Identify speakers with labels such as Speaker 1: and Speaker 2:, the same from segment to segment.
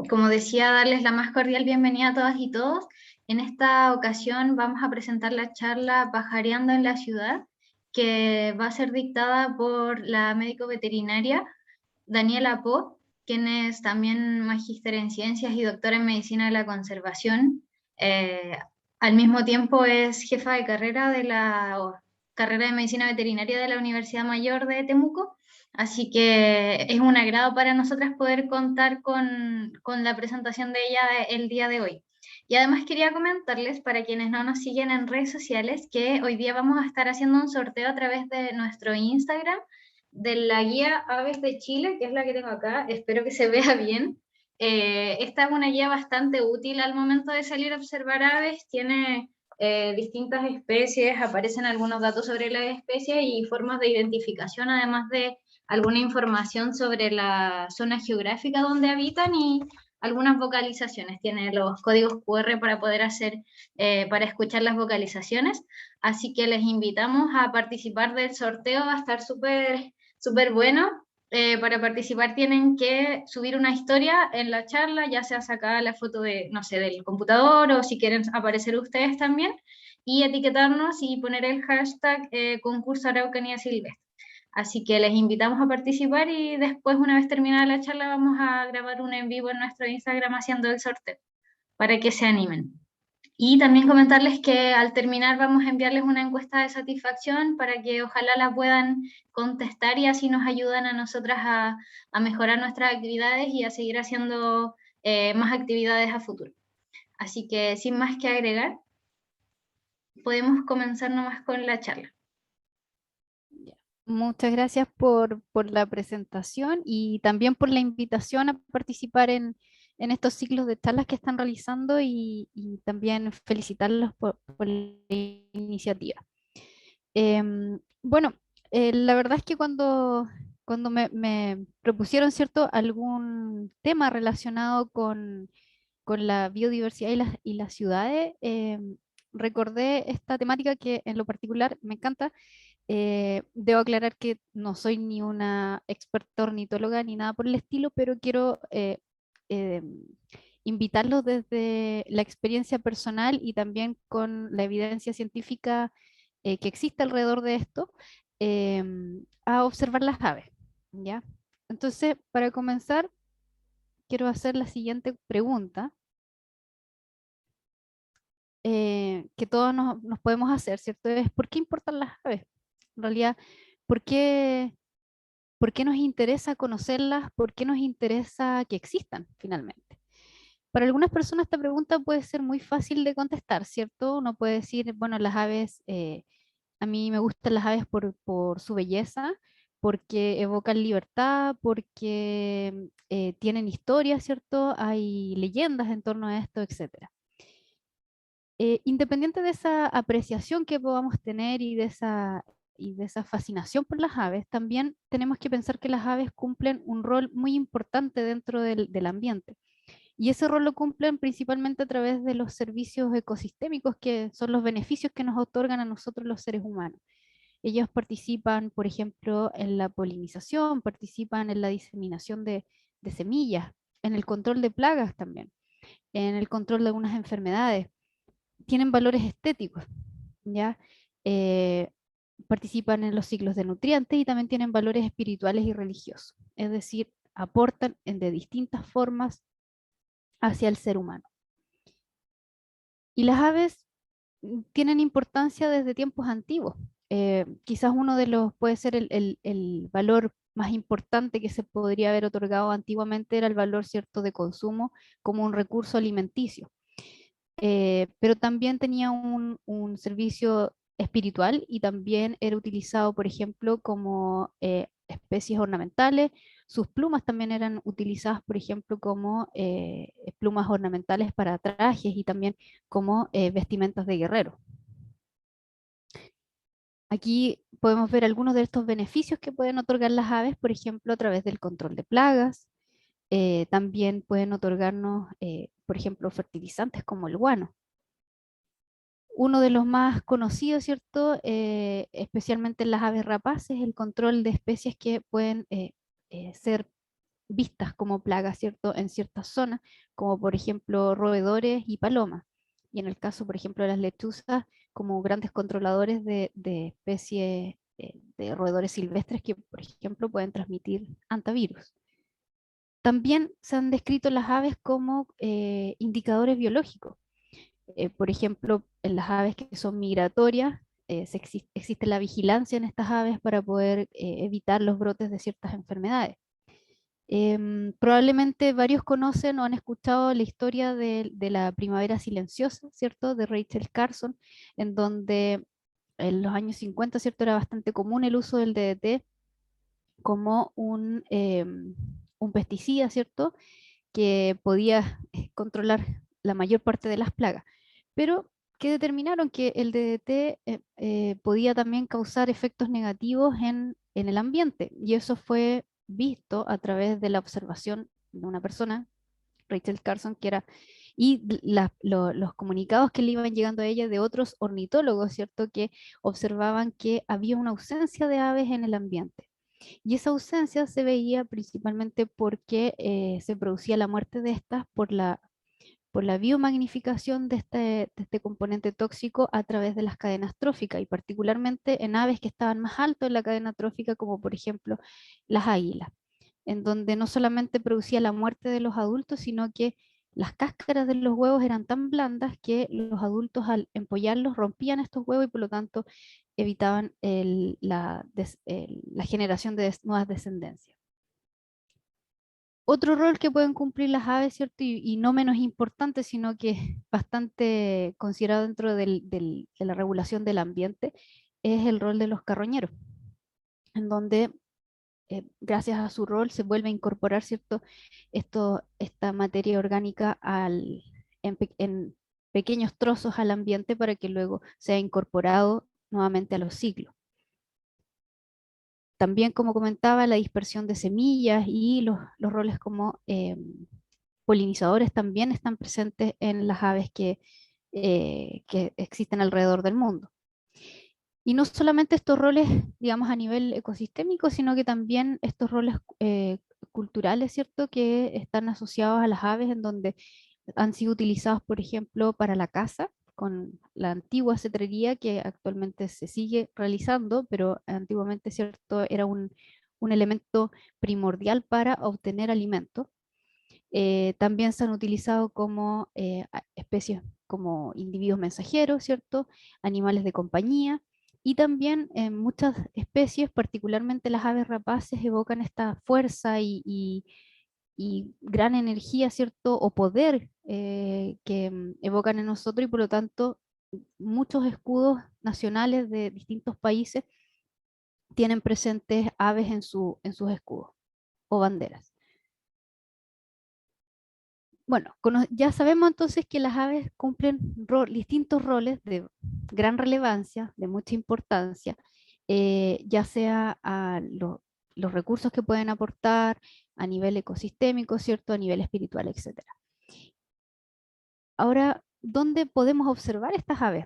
Speaker 1: Como decía, darles la más cordial bienvenida a todas y todos. En esta ocasión vamos a presentar la charla Pajareando en la Ciudad, que va a ser dictada por la médico veterinaria Daniela Po, quien es también magíster en ciencias y doctora en medicina de la conservación. Eh, Al mismo tiempo es jefa de carrera de la carrera de medicina veterinaria de la Universidad Mayor de Temuco. Así que es un agrado para nosotras poder contar con la presentación de ella el día de hoy. Y además quería comentarles, para quienes no nos siguen en redes sociales, que hoy día vamos a estar haciendo un sorteo a través de nuestro Instagram de la guía Aves de Chile, que es la que tengo acá. Espero que se vea bien. Esta es una guía bastante útil al momento de salir a observar aves. Tiene distintas especies, aparecen algunos datos sobre las especies y formas de identificación, además de alguna información sobre la zona geográfica donde habitan y algunas vocalizaciones. Tiene los códigos QR para poder para escuchar las vocalizaciones. Así que les invitamos a participar del sorteo. Va a estar súper bueno. Para participar tienen que subir una historia en la charla, ya sea sacar la foto de, no sé, del computador o si quieren aparecer ustedes también y etiquetarnos y poner el hashtag concurso Araucanía Silvestre. Así que les invitamos a participar y después, una vez terminada la charla, vamos a grabar un en vivo en nuestro Instagram haciendo el sorteo para que se animen. Y también comentarles que al terminar vamos a enviarles una encuesta de satisfacción para que ojalá la puedan contestar y así nos ayudan a nosotras a mejorar nuestras actividades y a seguir haciendo más actividades a futuro. Así que sin más que agregar, podemos comenzar nomás con la charla.
Speaker 2: Ya. Muchas gracias por la presentación y también por la invitación a participar en estos ciclos de charlas que están realizando y también felicitarlos por la iniciativa. Bueno, la verdad es que cuando me propusieron, ¿cierto?, algún tema relacionado con la biodiversidad y las ciudades, recordé esta temática que en lo particular me encanta. Debo aclarar que no soy ni una experta ornitóloga ni nada por el estilo, pero quiero eh, invitarlos desde la experiencia personal y también con la evidencia científica que existe alrededor de esto, a observar las aves, ¿ya? Entonces, para comenzar, quiero hacer la siguiente pregunta, que todos nos podemos hacer, ¿cierto? Es ¿por qué importan las aves? En realidad, ¿por qué? ¿Por qué nos interesa conocerlas? ¿Por qué nos interesa que existan finalmente? Para algunas personas esta pregunta puede ser muy fácil de contestar, ¿cierto? Uno puede decir, bueno, las aves, a mí me gustan las aves por su belleza, porque evocan libertad, porque tienen historia, ¿cierto? Hay leyendas en torno a esto, etcétera. Independiente de esa apreciación que podamos tener y de esa fascinación por las aves, también tenemos que pensar que las aves cumplen un rol muy importante dentro del ambiente. Y ese rol lo cumplen principalmente a través de los servicios ecosistémicos, que son los beneficios que nos otorgan a nosotros los seres humanos. Ellos participan, por ejemplo, en la polinización, participan en la diseminación de semillas, en el control de plagas también, en el control de algunas enfermedades, tienen valores estéticos, ¿ya? Eh, Participan en los ciclos de nutrientes y también tienen valores espirituales y religiosos, es decir, aportan de distintas formas hacia el ser humano. Y las aves tienen importancia desde tiempos antiguos. Quizás uno de los, puede ser el valor más importante que se podría haber otorgado antiguamente era el valor cierto de consumo como un recurso alimenticio. Pero también tenía un servicio espiritual y también era utilizado, por ejemplo, como especies ornamentales. Sus plumas también eran utilizadas, por ejemplo, como plumas ornamentales para trajes y también como vestimentas de guerrero. Aquí podemos ver algunos de estos beneficios que pueden otorgar las aves, por ejemplo, a través del control de plagas. También pueden otorgarnos, por ejemplo, fertilizantes como el guano. Uno de los más conocidos, ¿cierto? Especialmente en las aves rapaces, el control de especies que pueden ser vistas como plagas, ¿cierto? En ciertas zonas, como por ejemplo roedores y palomas. Y en el caso, por ejemplo, de las lechuzas, como grandes controladores de especies de roedores silvestres que, por ejemplo, pueden transmitir antivirus. También se han descrito las aves como indicadores biológicos. Por ejemplo, en las aves que son migratorias, existe la vigilancia en estas aves para poder evitar los brotes de ciertas enfermedades. Probablemente varios conocen o han escuchado la historia de la primavera silenciosa, ¿cierto? De Rachel Carson, en donde en los años 50, ¿cierto? Era bastante común el uso del DDT como un pesticida, ¿cierto? Que podía controlar la mayor parte de las plagas, pero que determinaron que el DDT podía también causar efectos negativos en el ambiente, y eso fue visto a través de la observación de una persona, Rachel Carson, que era, y los comunicados que le iban llegando a ella de otros ornitólogos, ¿cierto? Que observaban que había una ausencia de aves en el ambiente. Y esa ausencia se veía principalmente porque se producía la muerte de estas por la biomagnificación de este componente tóxico a través de las cadenas tróficas, y particularmente en aves que estaban más alto en la cadena trófica, como por ejemplo las águilas, en donde no solamente producía la muerte de los adultos, sino que las cáscaras de los huevos eran tan blandas que los adultos al empollarlos rompían estos huevos y por lo tanto evitaban la generación de nuevas descendencias. Otro rol que pueden cumplir las aves, ¿cierto? Y no menos importante, sino que es bastante considerado dentro de la regulación del ambiente, es el rol de los carroñeros, en donde gracias a su rol se vuelve a incorporar, ¿cierto? Esta materia orgánica en pequeños trozos al ambiente para que luego sea incorporado nuevamente a los ciclos. También, como comentaba, la dispersión de semillas y los roles como polinizadores también están presentes en las aves que existen alrededor del mundo. Y no solamente estos roles, digamos, a nivel ecosistémico, sino que también estos roles culturales, ¿cierto?, que están asociados a las aves, en donde han sido utilizados, por ejemplo, para la caza, con la antigua cetrería que actualmente se sigue realizando, pero antiguamente, ¿cierto?, era un elemento primordial para obtener alimento. También se han utilizado como especies, como individuos mensajeros, ¿cierto? Animales de compañía. Y también muchas especies, particularmente las aves rapaces, evocan esta fuerza y gran energía, ¿cierto? O poder que evocan en nosotros, y por lo tanto muchos escudos nacionales de distintos países tienen presentes aves en sus escudos o banderas. Bueno, ya sabemos entonces que las aves cumplen distintos roles de gran relevancia, de mucha importancia, ya sea los recursos que pueden aportar a nivel ecosistémico, ¿cierto? A nivel espiritual, etcétera. Ahora, ¿dónde podemos observar estas aves?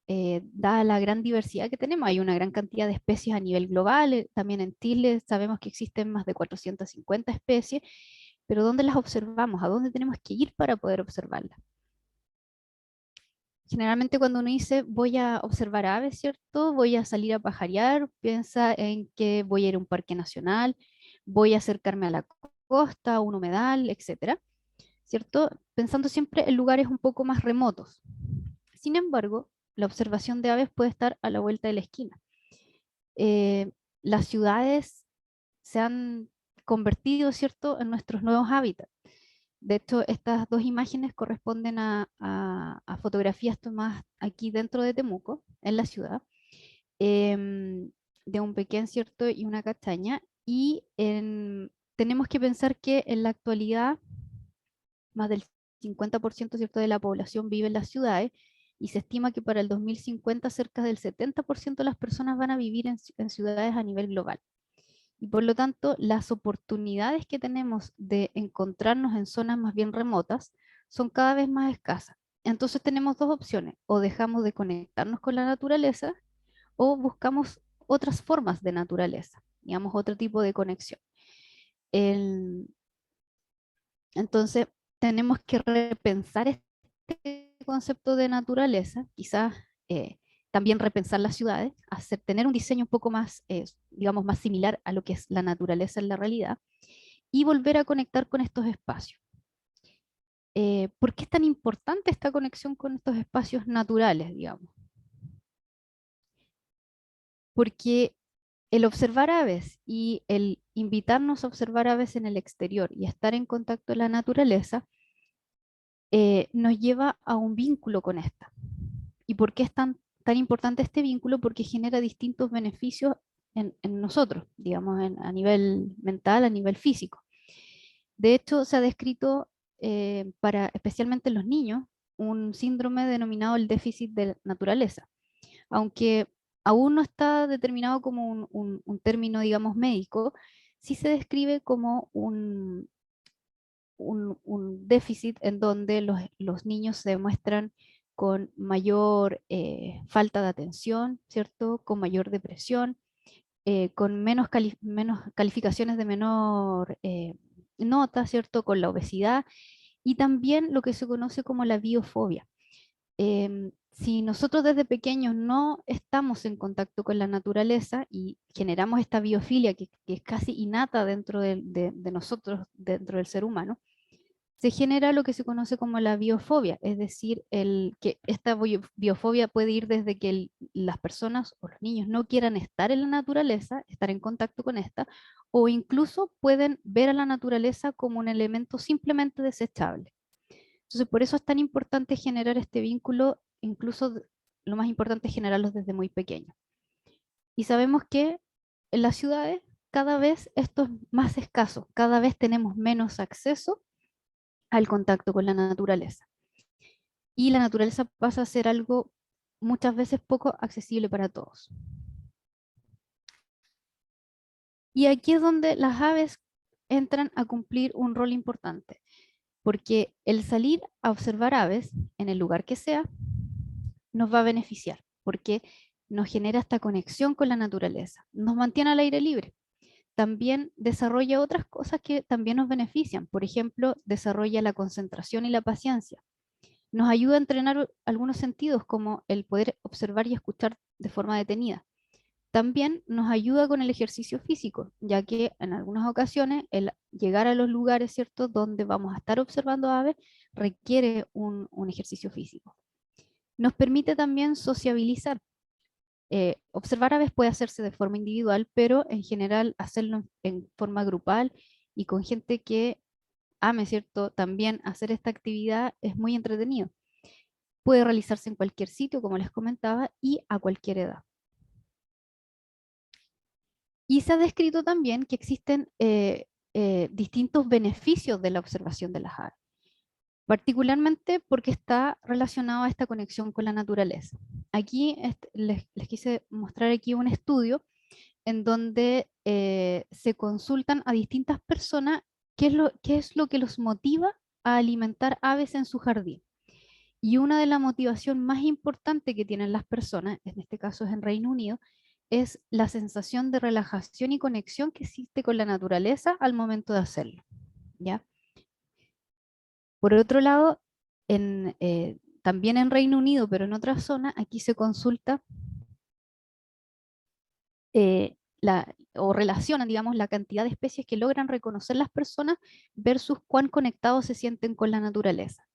Speaker 2: Dada la gran diversidad que tenemos, hay una gran cantidad de especies a nivel global, también en Chile sabemos que existen más de 450 especies, pero ¿dónde las observamos? ¿A dónde tenemos que ir para poder observarlas? Generalmente cuando uno dice voy a observar aves, ¿cierto? Voy a salir a pajarear, piensa en que voy a ir a un parque nacional, voy a acercarme a la costa, a un humedal, etcétera, ¿cierto? Pensando siempre en lugares un poco más remotos. Sin embargo, la observación de aves puede estar a la vuelta de la esquina. Las ciudades se han convertido, ¿cierto?, en nuestros nuevos hábitats. De hecho, estas dos imágenes corresponden a fotografías tomadas aquí dentro de Temuco, en la ciudad, de un pequeño, ¿cierto?, y una castaña. Y tenemos que pensar que en la actualidad más del 50%, ¿cierto?, de la población vive en las ciudades, y se estima que para el 2050 cerca del 70% de las personas van a vivir en ciudades a nivel global. Y por lo tanto, las oportunidades que tenemos de encontrarnos en zonas más bien remotas son cada vez más escasas. Entonces tenemos dos opciones: o dejamos de conectarnos con la naturaleza, o buscamos otras formas de naturaleza, digamos, otro tipo de conexión. Entonces, tenemos que repensar este concepto de naturaleza, quizás también repensar las ciudades, tener un diseño un poco más, digamos, más similar a lo que es la naturaleza en la realidad, y volver a conectar con estos espacios. ¿Por qué es tan importante esta conexión con estos espacios naturales, digamos? Porque el observar aves y el invitarnos a observar aves en el exterior y estar en contacto con la naturaleza nos lleva a un vínculo con esta. ¿Y por qué es tan importante este vínculo? Porque genera distintos beneficios en nosotros, digamos, a nivel mental, a nivel físico. De hecho, se ha descrito para especialmente los niños un síndrome denominado el déficit de naturaleza, aunque aún no está determinado como un término, digamos, médico, sí se describe como un déficit en donde los niños se demuestran con mayor falta de atención, ¿cierto? Con mayor depresión, con menos calificaciones de menor nota, ¿cierto? Con la obesidad y también lo que se conoce como la biofobia. Si nosotros desde pequeños no estamos en contacto con la naturaleza y generamos esta biofilia que es casi innata dentro de nosotros, dentro del ser humano, se genera lo que se conoce como la biofobia, es decir, que esta biofobia puede ir desde que las personas o los niños no quieran estar en la naturaleza, estar en contacto con esta, o incluso pueden ver a la naturaleza como un elemento simplemente desechable. Entonces, por eso es tan importante generar este vínculo, incluso lo más importante es generarlos desde muy pequeños. Y sabemos que en las ciudades cada vez esto es más escaso, cada vez tenemos menos acceso al contacto con la naturaleza. Y la naturaleza pasa a ser algo muchas veces poco accesible para todos. Y aquí es donde las aves entran a cumplir un rol importante, porque el salir a observar aves en el lugar que sea nos va a beneficiar, porque nos genera esta conexión con la naturaleza, nos mantiene al aire libre. También desarrolla otras cosas que también nos benefician. Por ejemplo, desarrolla la concentración y la paciencia. Nos ayuda a entrenar algunos sentidos como el poder observar y escuchar de forma detenida. También nos ayuda con el ejercicio físico, ya que en algunas ocasiones el llegar a los lugares, ¿cierto?, donde vamos a estar observando aves requiere un ejercicio físico. Nos permite también sociabilizar. Observar aves puede hacerse de forma individual, pero en general hacerlo en forma grupal y con gente que ame, ¿cierto? También hacer esta actividad es muy entretenido. Puede realizarse en cualquier sitio, como les comentaba, y a cualquier edad. Y se ha descrito también que existen distintos beneficios de la observación de las aves, particularmente porque está relacionado a esta conexión con la naturaleza. Aquí les quise mostrar aquí un estudio en donde se consultan a distintas personas qué es lo que los motiva a alimentar aves en su jardín. Y una de las motivaciones más importantes que tienen las personas, en este caso es en Reino Unido, es la sensación de relajación y conexión que existe con la naturaleza al momento de hacerlo, ¿ya? Por otro lado, también en Reino Unido, pero en otra zona, aquí se consulta o relacionan, digamos, la cantidad de especies que logran reconocer las personas versus cuán conectados se sienten con la naturaleza.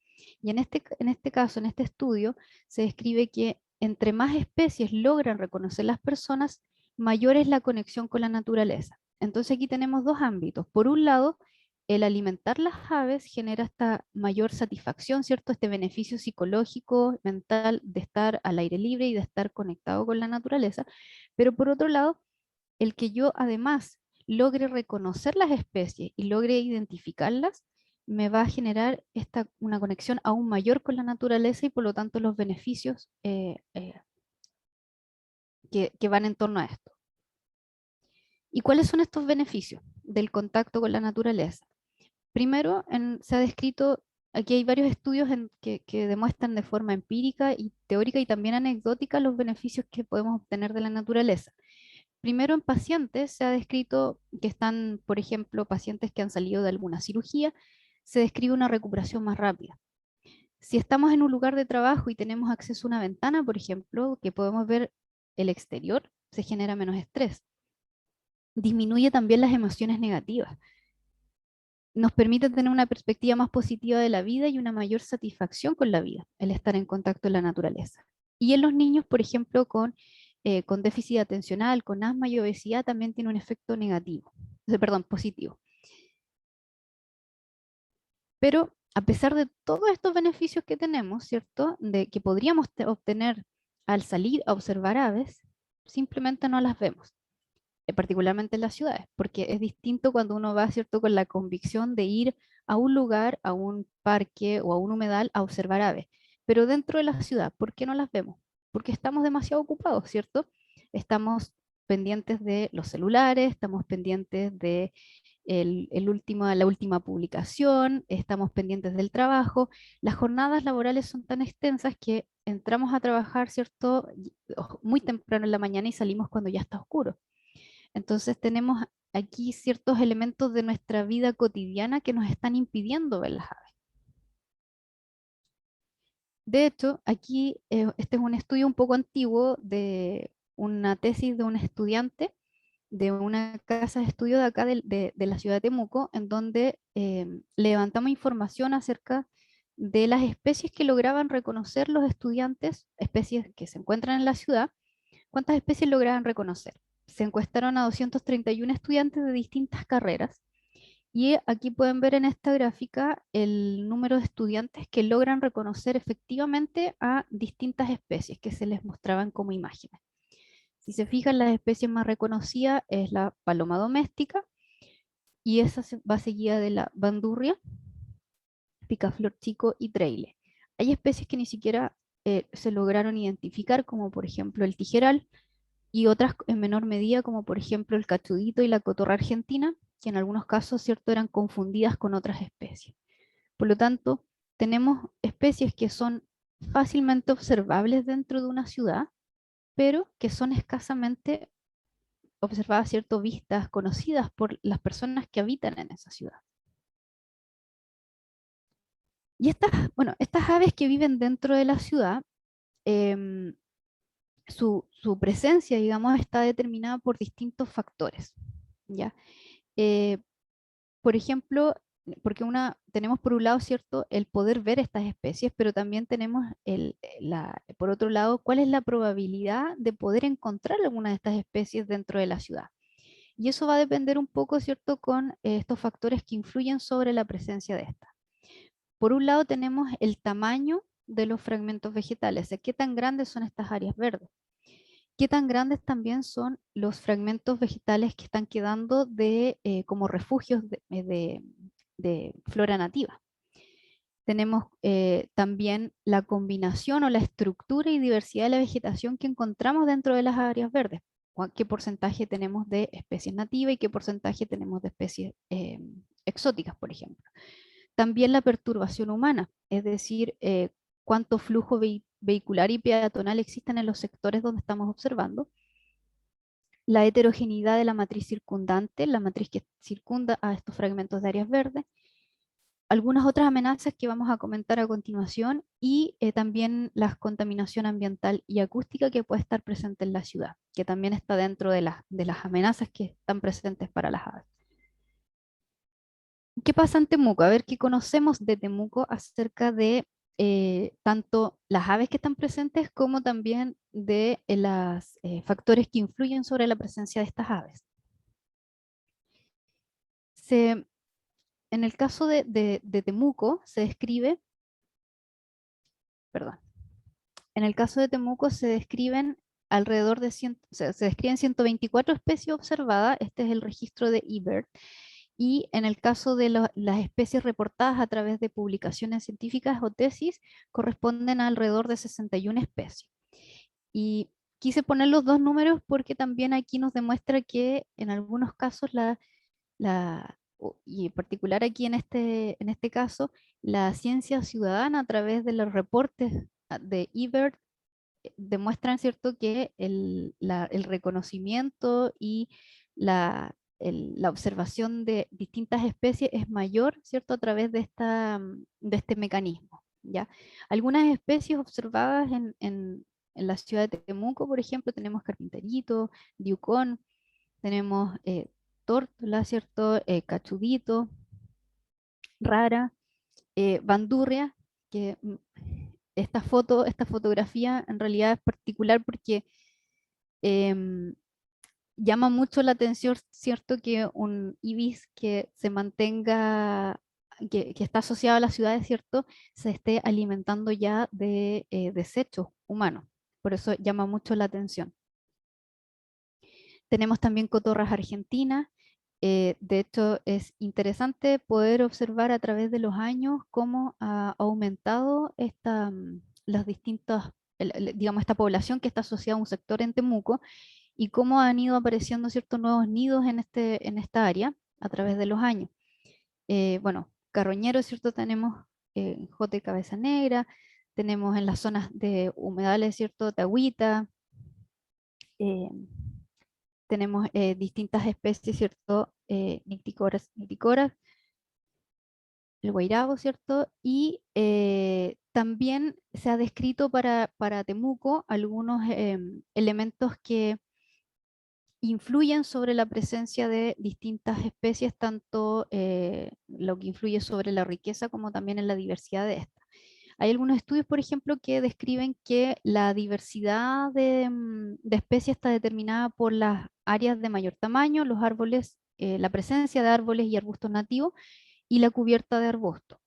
Speaker 2: Y en este caso, en este estudio, se describe que entre más especies logran reconocer las personas, mayor es la conexión con la naturaleza. Entonces aquí tenemos dos ámbitos. Por un lado, el alimentar las aves genera esta mayor satisfacción, ¿cierto? Este beneficio psicológico, mental de estar al aire libre y de estar conectado con la naturaleza. Pero por otro lado, el que yo además logre reconocer las especies y logre identificarlas, me va a generar una conexión aún mayor con la naturaleza y por lo tanto los beneficios que van en torno a esto. ¿Y cuáles son estos beneficios del contacto con la naturaleza? Primero, se ha descrito, aquí hay varios estudios que demuestran de forma empírica y teórica y también anecdótica los beneficios que podemos obtener de la naturaleza. primero en pacientes se ha descrito que están, por ejemplo, pacientes que han salido de alguna cirugía, se describe una recuperación más rápida. Si estamos en un lugar de trabajo y tenemos acceso a una ventana, por ejemplo, que podemos ver el exterior, se genera menos estrés. Disminuye también las emociones negativas. Nos permite tener una perspectiva más positiva de la vida y una mayor satisfacción con la vida, el estar en contacto con la naturaleza. Y en los niños, por ejemplo, con déficit atencional, con asma y obesidad, también tiene un efecto negativo, perdón, positivo. Pero a pesar de todos estos beneficios que tenemos, ¿cierto? De que podríamos obtener al salir a observar aves, simplemente no las vemos, particularmente en las ciudades, porque es distinto cuando uno va, ¿cierto? Con la convicción de ir a un lugar, a un parque o a un humedal a observar aves. Pero dentro de la ciudad, ¿por qué no las vemos? Porque estamos demasiado ocupados, ¿cierto? Estamos pendientes de los celulares, estamos pendientes de la última publicación, estamos pendientes del trabajo. Las jornadas laborales son tan extensas que entramos a trabajar, ¿cierto? Muy temprano en la mañana y salimos cuando ya está oscuro. Entonces tenemos aquí ciertos elementos de nuestra vida cotidiana que nos están impidiendo ver las aves. De hecho, aquí este es un estudio un poco antiguo de una tesis de un estudiante de una casa de estudio de acá de la ciudad de Temuco, en donde levantamos información acerca de las especies que lograban reconocer los estudiantes, especies que se encuentran en la ciudad, cuántas especies lograban reconocer. Se encuestaron a 231 estudiantes de distintas carreras y aquí pueden ver en esta gráfica el número de estudiantes que logran reconocer efectivamente a distintas especies que se les mostraban como imágenes. Si se fijan, las especies más reconocidas es la paloma doméstica y esa va seguida de la bandurria, picaflor chico y treile. Hay especies que ni siquiera se lograron identificar, como por ejemplo el tijeral, y otras en menor medida, como por ejemplo el cachudito y la cotorra argentina, que en algunos casos, cierto, eran confundidas con otras especies. Por lo tanto, tenemos especies que son fácilmente observables dentro de una ciudad, pero que son escasamente observadas, cierto, vistas, conocidas por las personas que habitan en esa ciudad. Y estas aves que viven dentro de la ciudad, em, su presencia, digamos, está determinada por distintos factores, ¿ya? Eh, por ejemplo, porque tenemos por un lado, ¿cierto?, el poder ver estas especies, pero también tenemos, por otro lado, cuál es la probabilidad de poder encontrar alguna de estas especies dentro de la ciudad. Y eso va a depender un poco, ¿cierto?, con estos factores que influyen sobre la presencia de esta. Por un lado tenemos el tamaño de los fragmentos vegetales, o sea, qué tan grandes son estas áreas verdes. Qué tan grandes también son los fragmentos vegetales que están quedando como refugios de flora nativa. Tenemos también la combinación o la estructura y diversidad de la vegetación que encontramos dentro de las áreas verdes. Qué porcentaje tenemos de especies nativas y qué porcentaje tenemos de especies exóticas, por ejemplo. También la perturbación humana, es decir, cuánto flujo vehicular y peatonal existen en los sectores donde estamos observando. La heterogeneidad de la matriz circundante, la matriz que circunda a estos fragmentos de áreas verdes, algunas otras amenazas que vamos a comentar a continuación y también la contaminación ambiental y acústica que puede estar presente en la ciudad, que también está dentro de las amenazas que están presentes para las aves. ¿Qué pasa en Temuco? A ver, ¿qué conocemos de Temuco acerca de tanto las aves que están presentes como también de los factores que influyen sobre la presencia de estas aves? En el caso de Temuco se describe, perdón, en el caso de Temuco se describen alrededor de se describen 124 especies observadas, este es el registro de eBird, y en el caso de las especies reportadas a través de publicaciones científicas o tesis, corresponden a alrededor de 61 especies. Y quise poner los dos números porque también aquí nos demuestra que en algunos casos y en particular aquí en este caso, la ciencia ciudadana a través de los reportes de eBird demuestran, ¿cierto?, que el reconocimiento y la observación de distintas especies es mayor, ¿cierto?, a través de este mecanismo, ¿ya? Algunas especies observadas en la ciudad de Temuco, por ejemplo, tenemos carpinterito, diucón, tenemos tórtola, ¿cierto?, cachudito, rara, bandurria, que esta fotografía en realidad es particular porque em, llama mucho la atención, ¿cierto?, que un ibis que se mantenga, que está asociado a las ciudades, ¿cierto?, se esté alimentando ya de desechos humanos. Por eso llama mucho la atención. Tenemos también cotorras argentinas. De hecho, es interesante poder observar a través de los años cómo ha aumentado las distintas, digamos, esta población que está asociada a un sector en Temuco y cómo han ido apareciendo ciertos nuevos nidos en esta área a través de los años. Bueno, carroñeros, ¿cierto? Tenemos jote cabeza negra, tenemos en las zonas de humedales, ¿cierto? Tagüita, eh, tenemos distintas especies, ¿cierto? Nicticoras, el guayrabo, ¿cierto? Y también se ha descrito para Temuco algunos elementos que influyen sobre la presencia de distintas especies, tanto lo que influye sobre la riqueza como también en la diversidad de esta. Hay algunos estudios, por ejemplo, que describen que la diversidad de especies está determinada por las áreas de mayor tamaño, los árboles, la presencia de árboles y arbustos nativos y la cubierta de arbustos.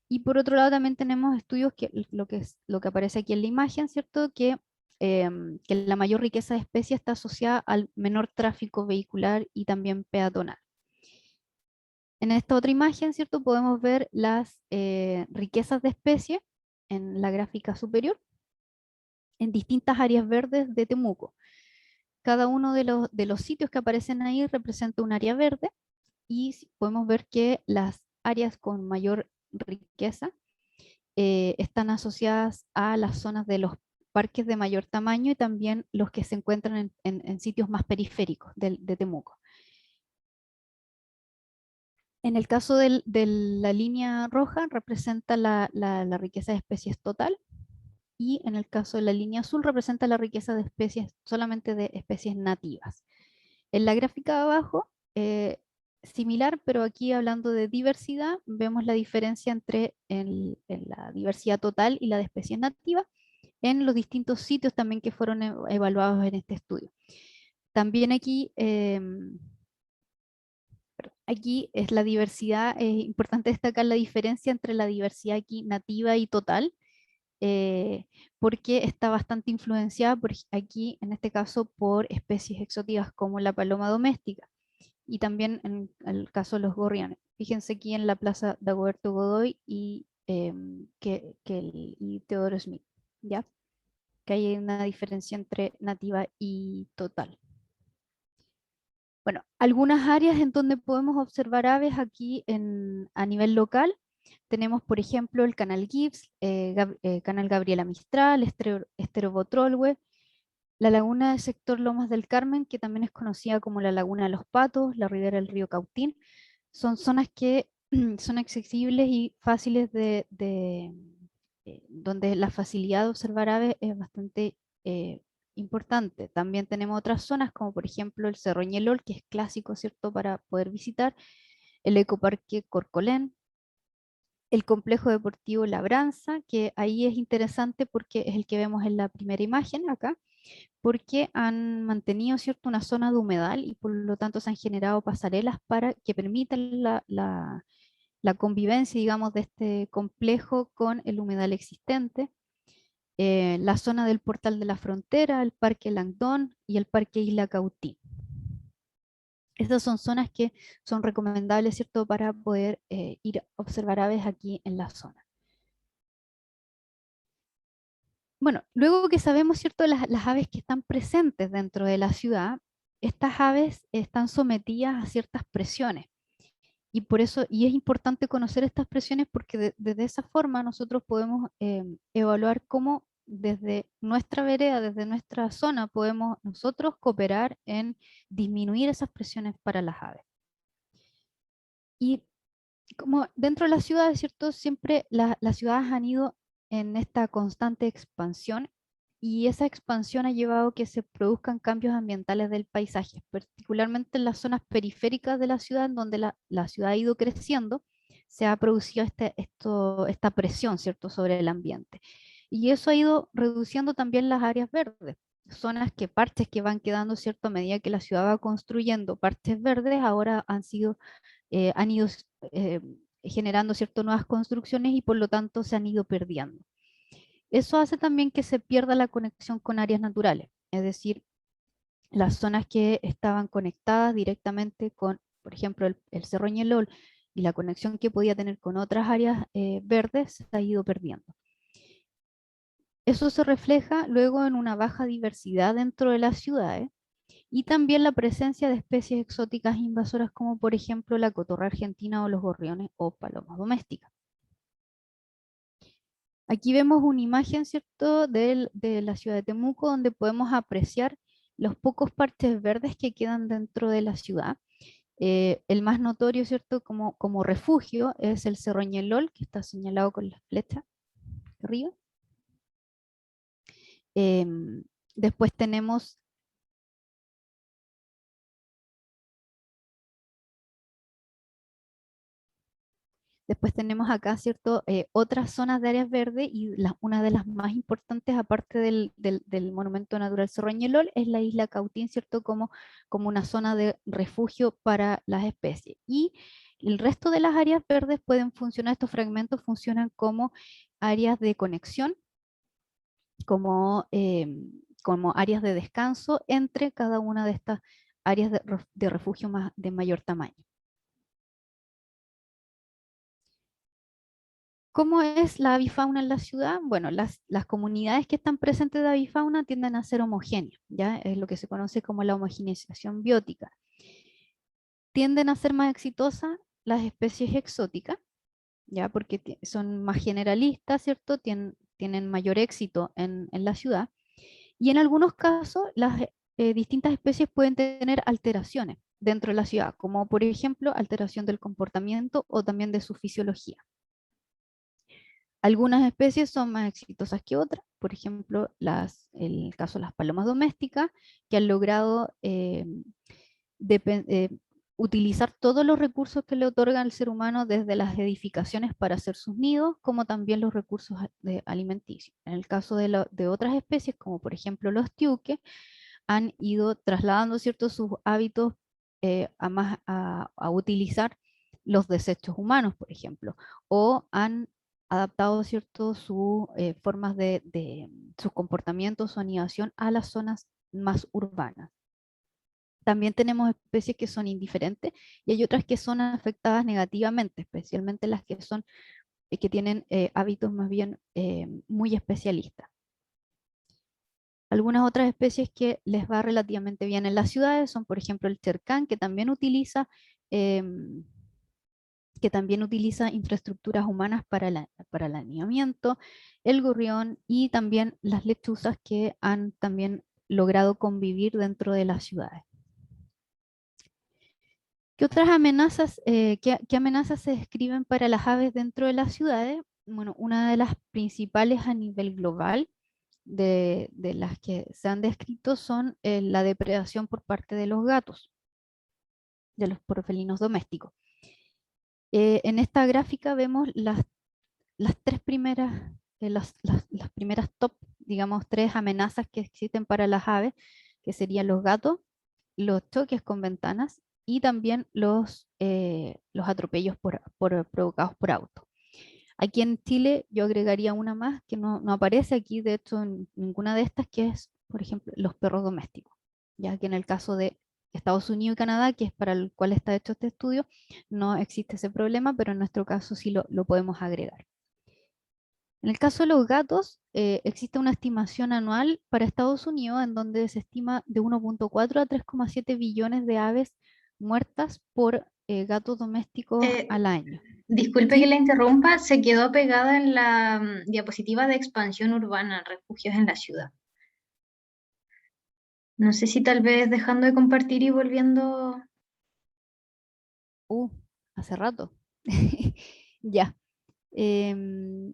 Speaker 2: Y por otro lado también tenemos estudios que lo que aparece aquí en la imagen, ¿cierto? Que la mayor riqueza de especies está asociada al menor tráfico vehicular y también peatonal. En esta otra imagen, ¿cierto? Podemos ver las riquezas de especies en la gráfica superior en distintas áreas verdes de Temuco. Cada uno de los sitios que aparecen ahí representa un área verde y podemos ver que las áreas con mayor riqueza están asociadas a las zonas de los parques de mayor tamaño y también los que se encuentran en sitios más periféricos de Temuco. En el caso de la línea roja representa la riqueza de especies total y en el caso de la línea azul representa la riqueza de especies, solamente de especies nativas. En la gráfica de abajo, similar, pero aquí hablando de diversidad, vemos la diferencia entre en la diversidad total y la de especies nativas en los distintos sitios también que fueron evaluados en este estudio. También aquí, aquí es la diversidad, es importante destacar la diferencia entre la diversidad aquí nativa y total, porque está bastante influenciada aquí, en este caso, por especies exóticas como la paloma doméstica y también en el caso de los gorriones. Fíjense aquí en la plaza Dagoberto Godoy y, y Teodoro Smith, ¿ya? Que hay una diferencia entre nativa y total. Bueno, algunas áreas en donde podemos observar aves aquí a nivel local. Tenemos, por ejemplo, el canal Gibbs, canal Gabriela Mistral, Estero Botrolwe, la laguna del sector Lomas del Carmen, que también es conocida como la Laguna de los Patos, la ribera del río Cautín. Son zonas que son accesibles y fáciles donde la facilidad de observar aves es bastante importante. También tenemos otras zonas como por ejemplo el Cerro Ñelol, que es clásico, ¿cierto?, para poder visitar, el Ecoparque Corcolén, el complejo deportivo Labranza, que ahí es interesante porque es el que vemos en la primera imagen acá, porque han mantenido, ¿cierto?, una zona de humedal y por lo tanto se han generado pasarelas para que permitan la convivencia, digamos, de este complejo con el humedal existente. La zona del Portal de la Frontera, el Parque Langdón y el Parque Isla Cautí. Estas son zonas que son recomendables, ¿cierto?, para poder ir a observar aves aquí en la zona. Bueno, luego que sabemos, ¿cierto?, las aves que están presentes dentro de la ciudad, estas aves están sometidas a ciertas presiones. Y por eso, y es importante conocer estas presiones porque de esa forma nosotros podemos evaluar cómo desde nuestra vereda, desde nuestra zona, podemos nosotros cooperar en disminuir esas presiones para las aves. Y como dentro de las ciudades, ¿cierto? Siempre las ciudades han ido en esta constante expansión y esa expansión ha llevado a que se produzcan cambios ambientales del paisaje, particularmente en las zonas periféricas de la ciudad, en donde la ciudad ha ido creciendo, se ha producido esta presión, ¿cierto?, sobre el ambiente. Y eso ha ido reduciendo también las áreas verdes, zonas partes que van quedando, ¿cierto?, a medida que la ciudad va construyendo partes verdes, ahora han ido eh, generando ciertas nuevas construcciones y por lo tanto se han ido perdiendo. Eso hace también que se pierda la conexión con áreas naturales, es decir, las zonas que estaban conectadas directamente con, por ejemplo, el Cerro Ñelol y la conexión que podía tener con otras áreas verdes se ha ido perdiendo. Eso se refleja luego en una baja diversidad dentro de las ciudades y también la presencia de especies exóticas invasoras como por ejemplo la cotorra argentina o los gorriones o palomas domésticas. Aquí vemos una imagen, ¿cierto?, de la ciudad de Temuco, donde podemos apreciar los pocos parches verdes que quedan dentro de la ciudad. El más notorio, ¿cierto?, como refugio es el Cerro Ñelol, que está señalado con la flecha arriba. Después tenemos acá, ¿cierto? Otras zonas de áreas verdes y una de las más importantes, aparte del Monumento Natural Cerro Ñelol, es la isla Cautín, ¿cierto? Como una zona de refugio para las especies. Y el resto de las áreas verdes pueden funcionar, estos fragmentos funcionan como áreas de conexión, como áreas de descanso entre cada una de estas áreas de refugio de mayor tamaño. ¿Cómo es la avifauna en la ciudad? Bueno, las comunidades que están presentes de avifauna tienden a ser homogéneas, ¿ya? Es lo que se conoce como la homogeneización biótica. Tienden a ser más exitosas las especies exóticas, ¿ya? Porque son más generalistas, ¿cierto? Tienen mayor éxito en la ciudad. Y en algunos casos, las distintas especies pueden tener alteraciones dentro de la ciudad, como por ejemplo alteración del comportamiento o también de su fisiología. Algunas especies son más exitosas que otras, por ejemplo, el caso de las palomas domésticas, que han logrado utilizar todos los recursos que le otorga al ser humano, desde las edificaciones para hacer sus nidos, como también los recursos alimenticios. En el caso de otras especies, como por ejemplo los tiuques, han ido trasladando ciertos sus hábitos a utilizar los desechos humanos, por ejemplo, o han adaptado ciertos sus formas de sus comportamientos, su anidación a las zonas más urbanas. También tenemos especies que son indiferentes y hay otras que son afectadas negativamente, especialmente las que son que tienen hábitos más bien muy especialistas. Algunas otras especies que les va relativamente bien en las ciudades son, por ejemplo, el chercán, em, que también utiliza infraestructuras humanas para el anidamiento, el gorrión y también las lechuzas, que han también logrado convivir dentro de las ciudades. ¿Qué otras amenazas, qué amenazas se describen para las aves dentro de las ciudades? Bueno, una de las principales a nivel global de las que se han descrito son la depredación por parte de los gatos, de los felinos domésticos. En esta gráfica vemos las tres primeras, las primeras top, digamos, tres amenazas que existen para las aves, que serían los gatos, los choques con ventanas y también los atropellos provocados por auto. Aquí en Chile yo agregaría una más que no aparece aquí, de hecho, en ninguna de estas, que es, por ejemplo, los perros domésticos. Ya que en el caso de Estados Unidos y Canadá, que es para el cual está hecho este estudio, no existe ese problema, pero en nuestro caso sí lo podemos agregar. En el caso de los gatos, existe una estimación anual para Estados Unidos en donde se estima de 1,4 a 3,7 billones de aves muertas por gatos domésticos al año.
Speaker 1: Disculpe que
Speaker 2: ¿Sí?
Speaker 1: la interrumpa, se quedó pegada en la diapositiva de expansión urbana, refugios en la ciudad. No sé si tal vez dejando de compartir y volviendo.
Speaker 2: Uh, hace rato. Ya. Em,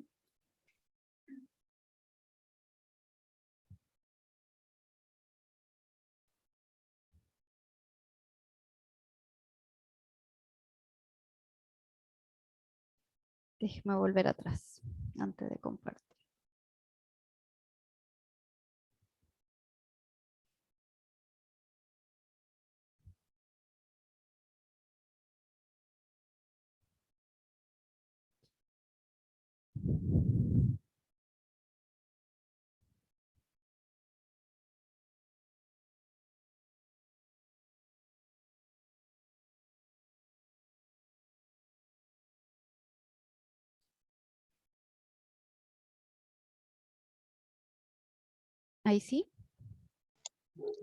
Speaker 2: Déjeme volver atrás antes de compartir. Ahí sí,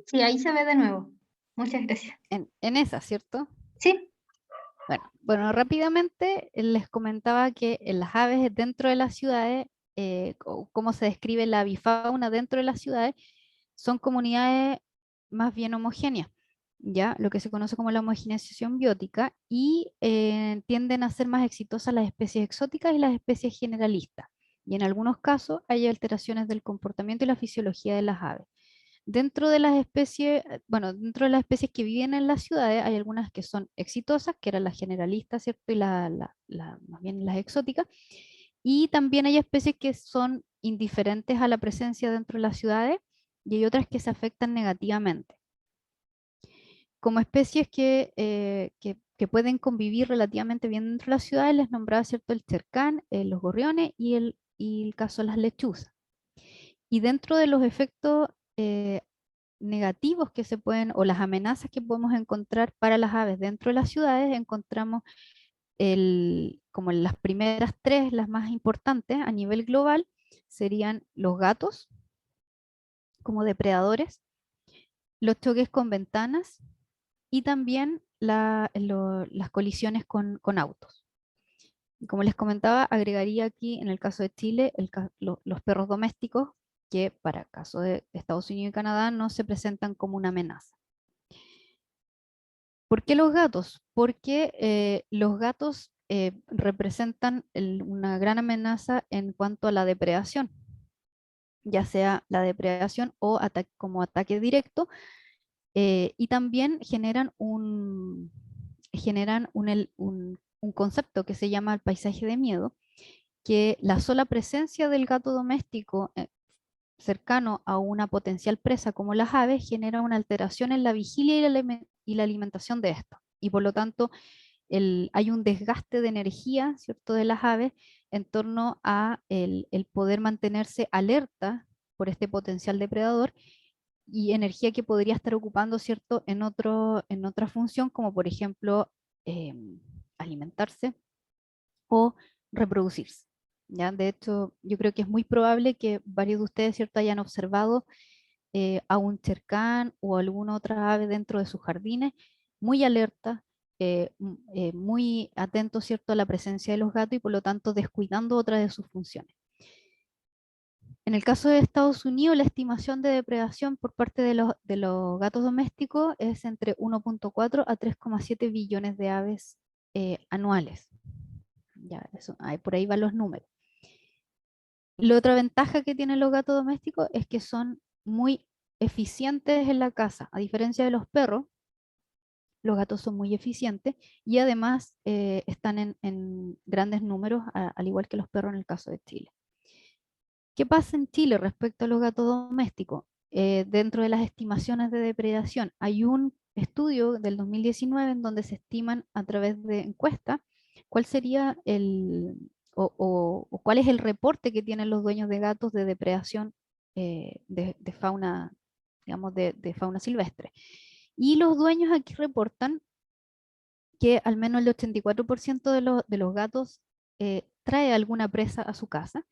Speaker 1: Sí, ahí se ve de nuevo. Muchas gracias.
Speaker 2: en esa, ¿cierto?
Speaker 1: Sí,
Speaker 2: Bueno, rápidamente les comentaba que en las aves dentro de las ciudades, cómo se describe la avifauna dentro de las ciudades, son comunidades más bien homogéneas, ¿ya? Lo que se conoce como la homogeneización biótica, y tienden a ser más exitosas las especies exóticas y las especies generalistas. Y en algunos casos hay alteraciones del comportamiento y la fisiología de las aves. Dentro de las especies, bueno, dentro de las especies que viven en las ciudades hay algunas que son exitosas, que eran las generalistas, ¿cierto? Y más bien las exóticas. Y también hay especies que son indiferentes a la presencia dentro de las ciudades y hay otras que se afectan negativamente. Como especies que pueden convivir relativamente bien dentro de las ciudades, les nombraba, ¿cierto? El cercán, los gorriones y el caso de las lechuzas. Y dentro de los efectos negativos que se pueden, o las amenazas que podemos encontrar para las aves dentro de las ciudades, encontramos como las primeras tres, las más importantes a nivel global, serían los gatos como depredadores, los choques con ventanas y también las colisiones con autos. Y como les comentaba, agregaría aquí en el caso de Chile los perros domésticos, que para el caso de Estados Unidos y Canadá no se presentan como una amenaza. ¿Por qué los gatos? Porque los gatos representan una gran amenaza en cuanto a la depredación, ya sea la depredación o como ataque directo, y también generan un concepto que se llama el paisaje de miedo, que la sola presencia del gato doméstico cercano a una potencial presa como las aves genera una alteración en la vigilia y la alimentación de esta. Y por lo tanto, hay un desgaste de energía, ¿cierto?, de las aves en torno a el poder mantenerse alerta por este potencial depredador y energía que podría estar ocupando, ¿cierto?, en otra función, como por ejemplo alimentarse o reproducirse. ¿Ya? De hecho, yo creo que es muy probable que varios de ustedes, ¿cierto?, hayan observado a un chercán o alguna otra ave dentro de sus jardines, muy alerta, muy atento, ¿cierto?, a la presencia de los gatos y por lo tanto descuidando otras de sus funciones. En el caso de Estados Unidos, la estimación de depredación por parte de los gatos domésticos es entre 1,4 a 3,7 billones de aves anuales. Ya, por ahí van los números. La otra ventaja que tienen los gatos domésticos es que son muy eficientes en la casa. A diferencia de los perros, los gatos son muy eficientes y además están en grandes números, al igual que los perros en el caso de Chile. ¿Qué pasa en Chile respecto a los gatos domésticos? Dentro de las estimaciones de depredación, hay un estudio del 2019 en donde se estiman a través de encuestas cuál sería o cuál es el reporte que tienen los dueños de gatos de depredación de fauna, digamos, de fauna silvestre. Y los dueños aquí reportan que al menos el 84% de los gatos trae alguna presa a su casa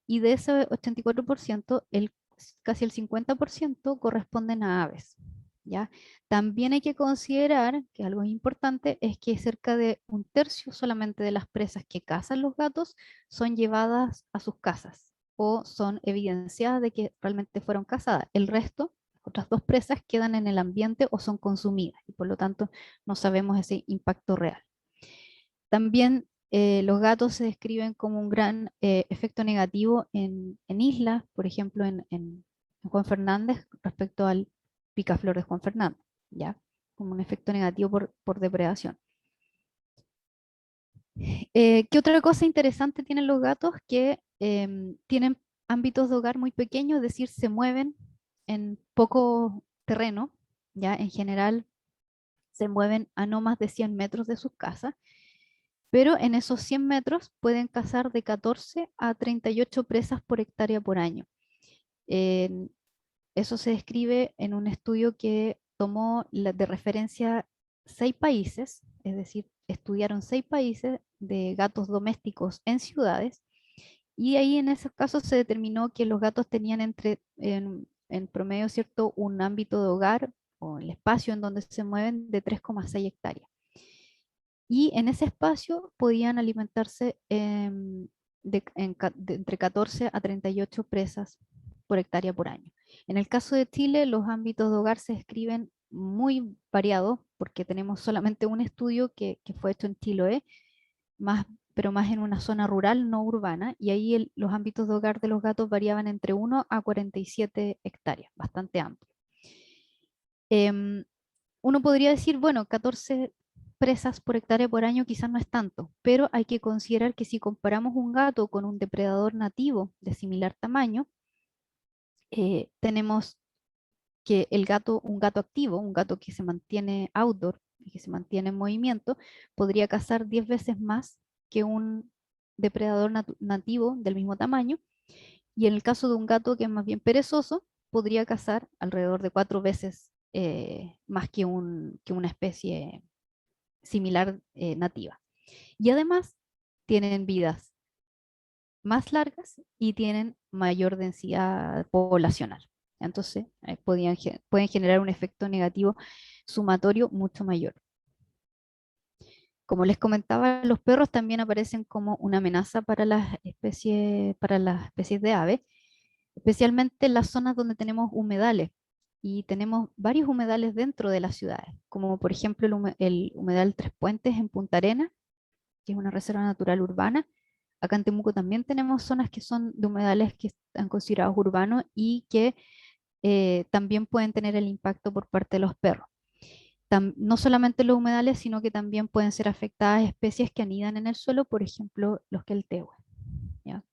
Speaker 2: y de ese 84%, casi el 50% corresponden a aves. ¿ya? También hay que considerar que algo importante es que cerca de un tercio solamente de las presas que cazan los gatos son llevadas a sus casas o son evidenciadas de que realmente fueron cazadas. El resto, otras 2 presas, quedan en el ambiente o son consumidas y por lo tanto no sabemos ese impacto real. También los gatos se describen como un gran efecto negativo en islas, por ejemplo en Juan Fernández respecto al picaflor de Juan Fernández, ¿ya? Como un efecto negativo por depredación. ¿Qué otra cosa interesante tienen los gatos? Que tienen ámbitos de hogar muy pequeños, es decir, se mueven en poco terreno, ¿ya? En general se mueven a no más de 100 metros de sus casas, pero en esos 100 metros pueden cazar de 14 a 38 presas por hectárea por año. Eso se describe en un estudio que tomó de referencia 6 países, es decir, estudiaron 6 países de gatos domésticos en ciudades, y ahí en esos casos se determinó que los gatos tenían en promedio, ¿cierto?, un ámbito de hogar o el espacio en donde se mueven de 3,6 hectáreas. Y en ese espacio podían alimentarse de entre 14 a 38 presas por hectárea por año. En el caso de Chile, los ámbitos de hogar se describen muy variados, porque tenemos solamente un estudio que fue hecho en Chiloé, pero más en una zona rural, no urbana, y ahí los ámbitos de hogar de los gatos variaban entre 1 a 47 hectáreas, bastante amplio. Uno podría decir, bueno, 14 presas por hectárea por año quizás no es tanto, pero hay que considerar que si comparamos un gato con un depredador nativo de similar tamaño, tenemos que un gato activo, un gato que se mantiene outdoor y que se mantiene en movimiento, podría cazar 10 veces más que un depredador nativo del mismo tamaño, y en el caso de un gato que es más bien perezoso, podría cazar alrededor de 4 veces más que una especie similar nativa. Y además tienen vidas más largas y tienen mayor densidad poblacional. Entonces, pueden generar un efecto negativo sumatorio mucho mayor. Como les comentaba, los perros también aparecen como una amenaza para para las especies de aves, especialmente en las zonas donde tenemos humedales. Y tenemos varios humedales dentro de las ciudades, como por ejemplo el humedal Tres Puentes en Punta Arenas, que es una reserva natural urbana. Acá en Temuco también tenemos zonas que son de humedales que están considerados urbanos y que también pueden tener el impacto por parte de los perros. No solamente los humedales, sino que también pueden ser afectadas especies que anidan en el suelo, por ejemplo, los queltehues, ¿ya?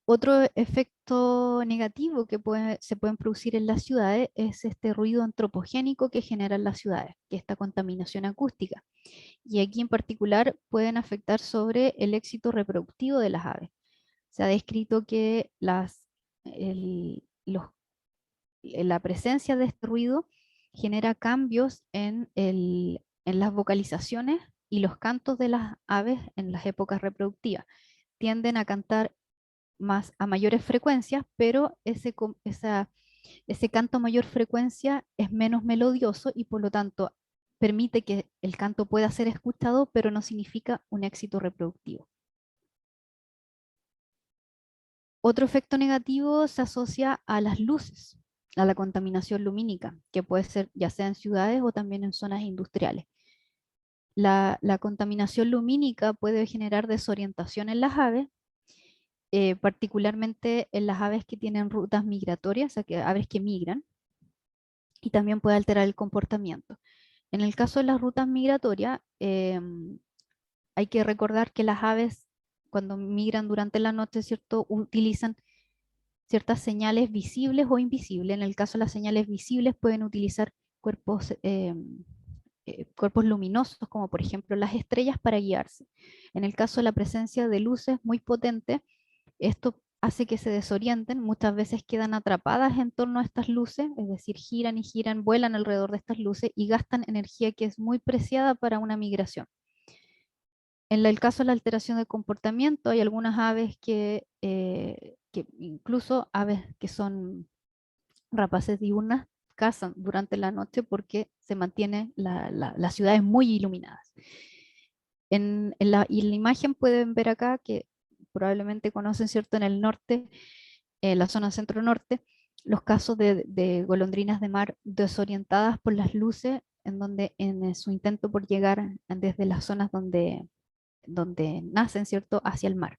Speaker 2: Otro efecto negativo que se pueden producir en las ciudades es este ruido antropogénico que generan las ciudades, que es esta contaminación acústica. Y aquí en particular pueden afectar sobre el éxito reproductivo de las aves. Se ha descrito que la presencia de este ruido genera cambios en las vocalizaciones y los cantos de las aves en las épocas reproductivas. Tienden a cantar a mayores frecuencias, pero ese canto a mayor frecuencia es menos melodioso y por lo tanto permite que el canto pueda ser escuchado, pero no significa un éxito reproductivo. Otro efecto negativo se asocia a las luces, a la contaminación lumínica, que puede ser ya sea en ciudades o también en zonas industriales. La contaminación lumínica puede generar desorientación en las aves, particularmente en las aves que tienen rutas migratorias, o sea, aves que migran, y también puede alterar el comportamiento. En el caso de las rutas migratorias, hay que recordar que las aves, cuando migran durante la noche, ¿cierto?, utilizan ciertas señales visibles o invisibles. En el caso de las señales visibles, pueden utilizar cuerpos luminosos, como por ejemplo las estrellas, para guiarse. En el caso de la presencia de luces muy potentes, esto hace que se desorienten, muchas veces quedan atrapadas en torno a estas luces, es decir, giran y giran, vuelan alrededor de estas luces y gastan energía que es muy preciada para una migración. En el caso de la alteración del comportamiento, hay algunas aves que incluso aves que son rapaces diurnas, cazan durante la noche porque se mantiene las ciudades muy iluminadas. Y en la imagen pueden ver acá que probablemente conocen, ¿cierto? En el norte, en la zona centro-norte, los casos de golondrinas de mar desorientadas por las luces, en donde en su intento por llegar desde las zonas donde nacen, ¿cierto? Hacia el mar.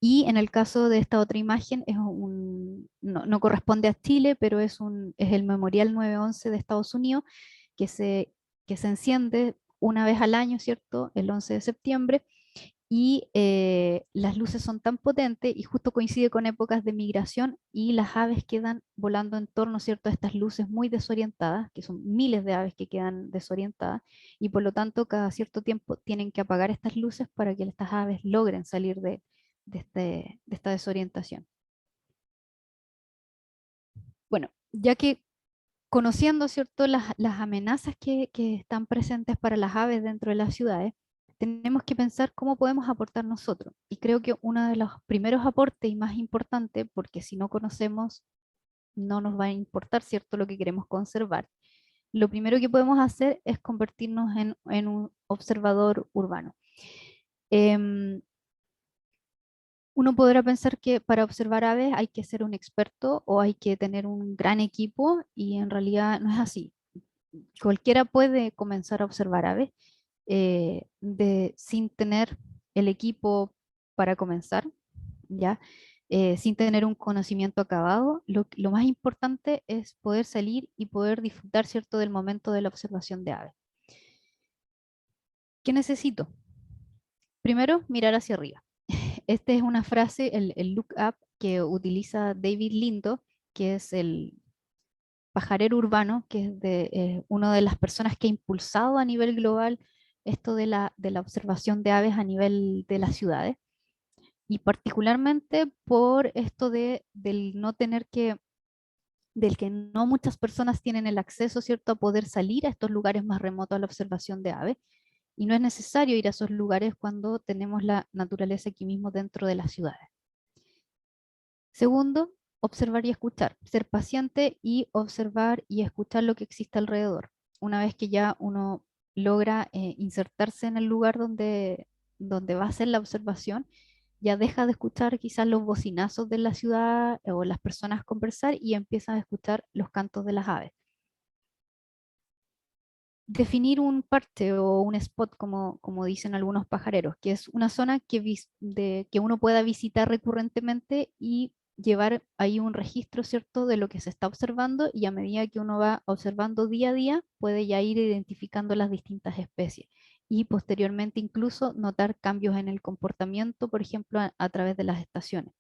Speaker 2: Y en el caso de esta otra imagen, no corresponde a Chile, pero es el Memorial 9/11 de Estados Unidos, que se enciende una vez al año, ¿cierto? El 11 de septiembre, y las luces son tan potentes y justo coincide con épocas de migración y las aves quedan volando en torno, ¿cierto? A estas luces muy desorientadas, que son miles de aves que quedan desorientadas, y por lo tanto cada cierto tiempo tienen que apagar estas luces para que estas aves logren salir de esta desorientación. Bueno, ya que conociendo, ¿cierto?, las amenazas que están presentes para las aves dentro de las ciudades, tenemos que pensar cómo podemos aportar nosotros. Y creo que uno de los primeros aportes y más importantes, porque si no conocemos, no nos va a importar, ¿cierto?, lo que queremos conservar. Lo primero que podemos hacer es convertirnos en un observador urbano. Uno podrá pensar que para observar aves hay que ser un experto o hay que tener un gran equipo y en realidad no es así. Cualquiera puede comenzar a observar aves sin tener el equipo para comenzar, ¿ya? Sin tener un conocimiento acabado. Lo más importante es poder salir y poder disfrutar, ¿cierto?, del momento de la observación de aves. ¿Qué necesito? Primero, mirar hacia arriba. Esta es una frase, el look up, que utiliza David Lindo, que es el pajarero urbano, que es una de las personas que ha impulsado a nivel global esto de la observación de aves a nivel de las ciudades, y particularmente por esto del que no muchas personas tienen el acceso, ¿cierto?, a poder salir a estos lugares más remotos a la observación de aves, y no es necesario ir a esos lugares cuando tenemos la naturaleza aquí mismo dentro de las ciudades. Segundo, observar y escuchar, ser paciente y observar y escuchar lo que existe alrededor. Una vez que ya uno logra insertarse en el lugar donde va a hacer la observación, ya deja de escuchar quizás los bocinazos de la ciudad o las personas conversar y empieza a escuchar los cantos de las aves. Definir un parche o un spot, como dicen algunos pajareros, que es una zona que uno pueda visitar recurrentemente y llevar ahí un registro, ¿cierto?, de lo que se está observando, y a medida que uno va observando día a día, puede ya ir identificando las distintas especies y posteriormente incluso notar cambios en el comportamiento, por ejemplo, a través de las estaciones.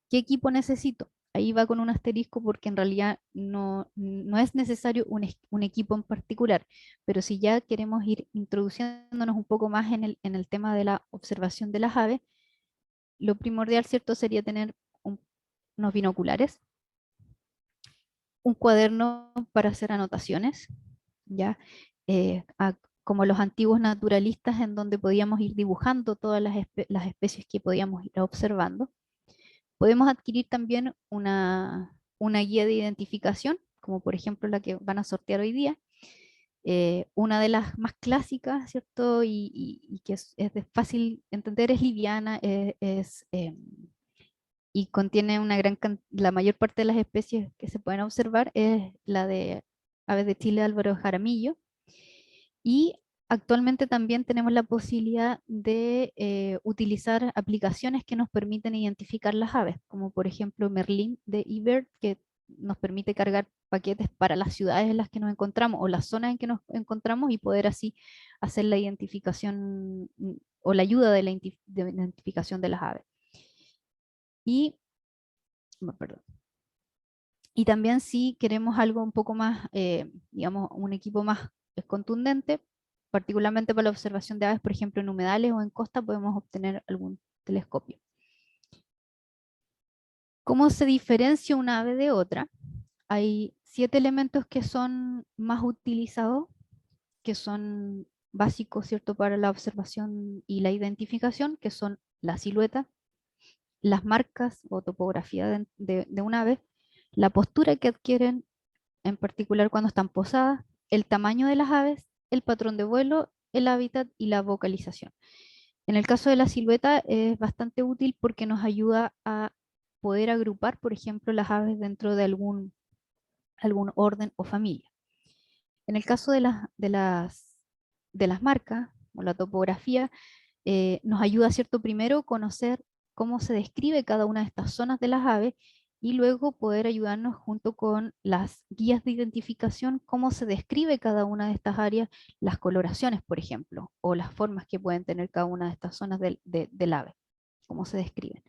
Speaker 2: ¿Qué equipo necesito? Ahí va con un asterisco porque en realidad no es necesario un equipo en particular, pero si ya queremos ir introduciéndonos un poco más en el tema de la observación de las aves, lo primordial, ¿cierto?, sería tener unos binoculares, un cuaderno para hacer anotaciones, ¿ya? Como los antiguos naturalistas en donde podíamos ir dibujando todas las especies que podíamos ir observando. Podemos adquirir también una guía de identificación, como por ejemplo la que van a sortear hoy día. Una de las más clásicas, ¿cierto? Y que es de fácil entender, es liviana, y contiene la mayor parte de las especies que se pueden observar es la de aves de Chile Álvaro Jaramillo. Y actualmente también tenemos la posibilidad de utilizar aplicaciones que nos permiten identificar las aves, como por ejemplo Merlin de eBird, que nos permite cargar paquetes para las ciudades en las que nos encontramos o las zonas en que nos encontramos y poder así hacer la identificación o la ayuda de la identificación de las aves. Perdón. Y también si queremos algo un poco más, digamos, un equipo más contundente, particularmente para la observación de aves, por ejemplo, en humedales o en costa, podemos obtener algún telescopio. ¿Cómo se diferencia una ave de otra? Hay 7 elementos que son más utilizados, que son básicos, ¿cierto?, para la observación y la identificación, que son la silueta, las marcas o topografía de un ave, la postura que adquieren, en particular cuando están posadas, el tamaño de las aves, el patrón de vuelo, el hábitat y la vocalización. En el caso de la silueta es bastante útil porque nos ayuda a poder agrupar, por ejemplo, las aves dentro de algún orden o familia. En el caso de las marcas o la topografía, nos ayuda, ¿cierto? Primero conocer cómo se describe cada una de estas zonas de las aves y luego poder ayudarnos junto con las guías de identificación, cómo se describe cada una de estas áreas, las coloraciones, por ejemplo, o las formas que pueden tener cada una de estas zonas del ave, cómo se describen.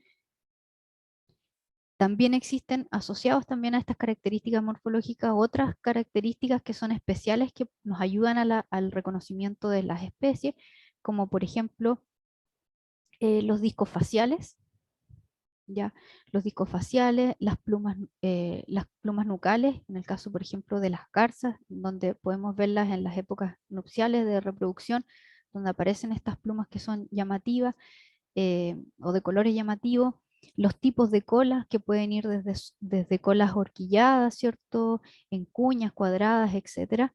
Speaker 2: También existen asociados también a estas características morfológicas otras características que son especiales que nos ayudan al reconocimiento de las especies, como por ejemplo los discos faciales, ¿ya? Los discos faciales, las plumas nucales, en el caso, por ejemplo, de las garzas, donde podemos verlas en las épocas nupciales de reproducción, donde aparecen estas plumas que son llamativas o de colores llamativos, los tipos de colas que pueden ir desde colas horquilladas, ¿cierto? En cuñas, cuadradas, etcétera,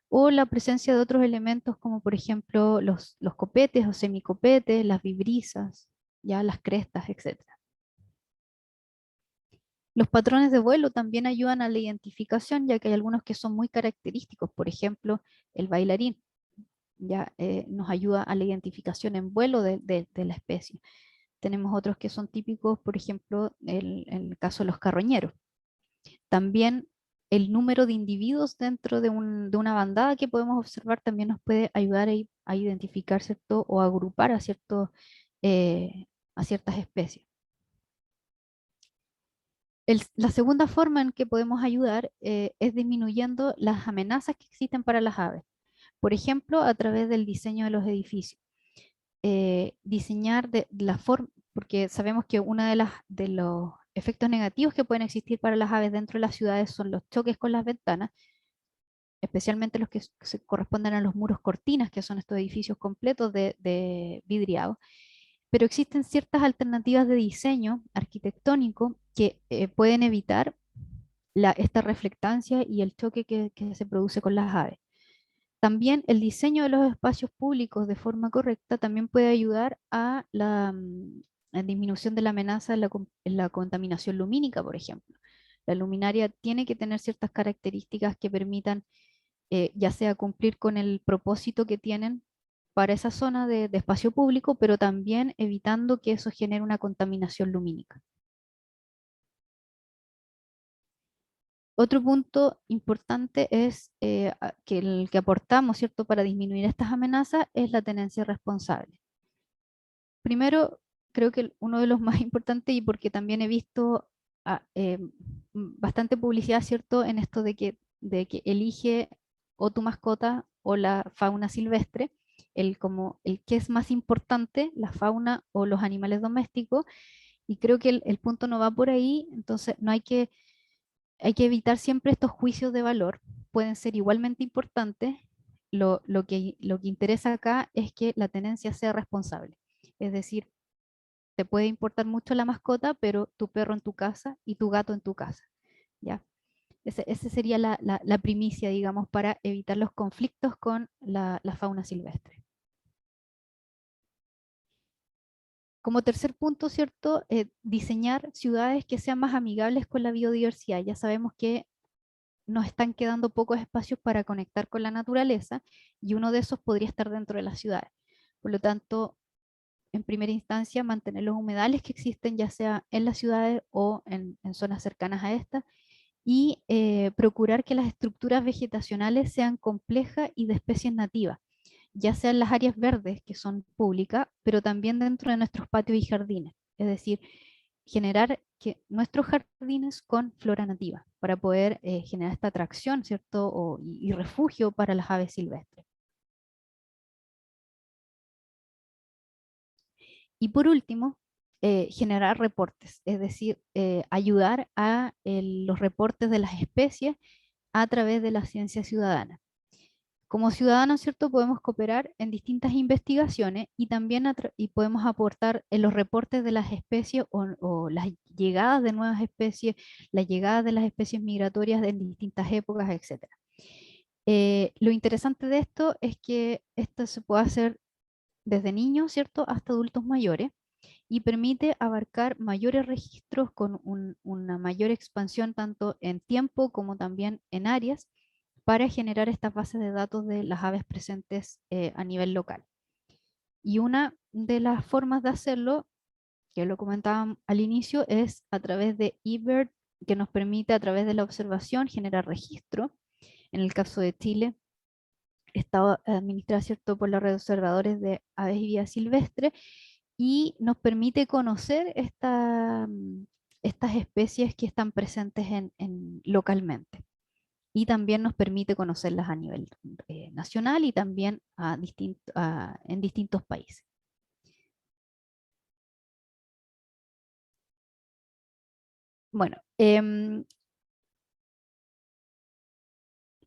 Speaker 2: o la presencia de otros elementos como por ejemplo los copetes o semicopetes, las vibrisas, ya las crestas, etcétera. Los patrones de vuelo también ayudan a la identificación, ya que hay algunos que son muy característicos, por ejemplo, el bailarín, ya nos ayuda a la identificación en vuelo de la especie. Tenemos otros que son típicos, por ejemplo, en el caso de los carroñeros. También el número de individuos dentro de una bandada que podemos observar también nos puede ayudar a identificar, ¿cierto? O agrupar a ciertas especies. La segunda forma en que podemos ayudar es disminuyendo las amenazas que existen para las aves. Por ejemplo, a través del diseño de los edificios. Diseñar de la forma, porque sabemos que uno de los efectos negativos que pueden existir para las aves dentro de las ciudades son los choques con las ventanas, especialmente los que se corresponden a los muros cortinas, que son estos edificios completos de vidriado. Pero existen ciertas alternativas de diseño arquitectónico que pueden evitar esta reflectancia y el choque que se produce con las aves. También el diseño de los espacios públicos de forma correcta también puede ayudar a la disminución de la amenaza en la contaminación lumínica, por ejemplo. La luminaria tiene que tener ciertas características que permitan ya sea cumplir con el propósito que tienen para esa zona de espacio público, pero también evitando que eso genere una contaminación lumínica. Otro punto importante es que el que aportamos, ¿cierto?, para disminuir estas amenazas es la tenencia responsable. Primero, creo que uno de los más importantes, y porque también he visto bastante publicidad, ¿cierto?, en esto de que elige o tu mascota o la fauna silvestre, como el que es más importante, la fauna o los animales domésticos, y creo que el punto no va por ahí, entonces no hay que evitar siempre estos juicios de valor, pueden ser igualmente importantes. Lo que interesa acá es que la tenencia sea responsable. Es decir, te puede importar mucho la mascota, pero tu perro en tu casa y tu gato en tu casa. ¿Ya? Ese sería la primicia, digamos, para evitar los conflictos con la fauna silvestre. Como tercer punto, ¿cierto? Diseñar ciudades que sean más amigables con la biodiversidad. Ya sabemos que nos están quedando pocos espacios para conectar con la naturaleza y uno de esos podría estar dentro de las ciudades. Por lo tanto, en primera instancia, mantener los humedales que existen, ya sea en las ciudades o en zonas cercanas a estas, y procurar que las estructuras vegetacionales sean complejas y de especies nativas, ya sea en las áreas verdes, que son públicas, pero también dentro de nuestros patios y jardines. Es decir, generar nuestros jardines con flora nativa para poder generar esta atracción, ¿cierto? Y refugio para las aves silvestres. Y por último, generar reportes, es decir, ayudar a los reportes de las especies a través de la ciencia ciudadana. Como ciudadanos, ¿cierto? Podemos cooperar en distintas investigaciones y también y podemos aportar en los reportes de las especies o las llegadas de nuevas especies, las llegadas de las especies migratorias en distintas épocas, etc. Lo interesante de esto es que esto se puede hacer desde niños, ¿cierto? Hasta adultos mayores y permite abarcar mayores registros con una mayor expansión tanto en tiempo como también en áreas para generar estas bases de datos de las aves presentes a nivel local. Y una de las formas de hacerlo, que lo comentaba al inicio, es a través de eBird, que nos permite a través de la observación generar registro. En el caso de Chile, está administrada, ¿cierto?, por la red de observadores de aves y vida silvestre y nos permite conocer estas especies que están presentes localmente. Y también nos permite conocerlas a nivel nacional y también en distintos países. Bueno,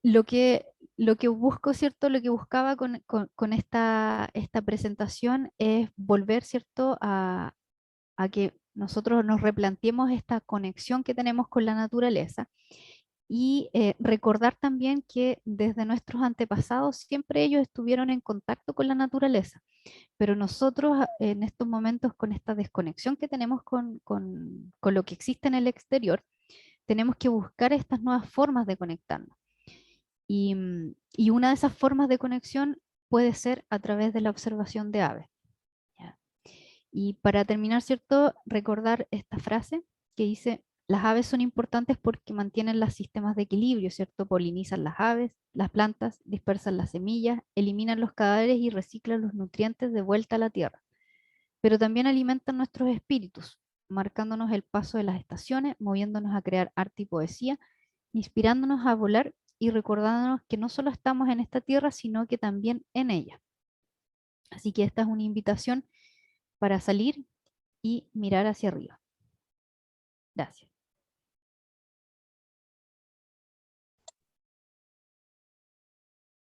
Speaker 2: lo que, lo que busco, ¿cierto? Lo que buscaba con esta presentación es volver, ¿cierto? A que nosotros nos replanteemos esta conexión que tenemos con la naturaleza y recordar también que desde nuestros antepasados siempre ellos estuvieron en contacto con la naturaleza, pero nosotros en estos momentos con esta desconexión que tenemos con lo que existe en el exterior, tenemos que buscar estas nuevas formas de conectarnos. Y una de esas formas de conexión puede ser a través de la observación de aves. ¿Ya? Y para terminar, ¿cierto? Recordar esta frase que dice, las aves son importantes porque mantienen los sistemas de equilibrio, ¿cierto? Polinizan las aves, las plantas, dispersan las semillas, eliminan los cadáveres y reciclan los nutrientes de vuelta a la tierra. Pero también alimentan nuestros espíritus, marcándonos el paso de las estaciones, moviéndonos a crear arte y poesía, inspirándonos a volar y recordándonos que no solo estamos en esta tierra, sino que también en ella. Así que esta es una invitación para salir y mirar hacia arriba. Gracias.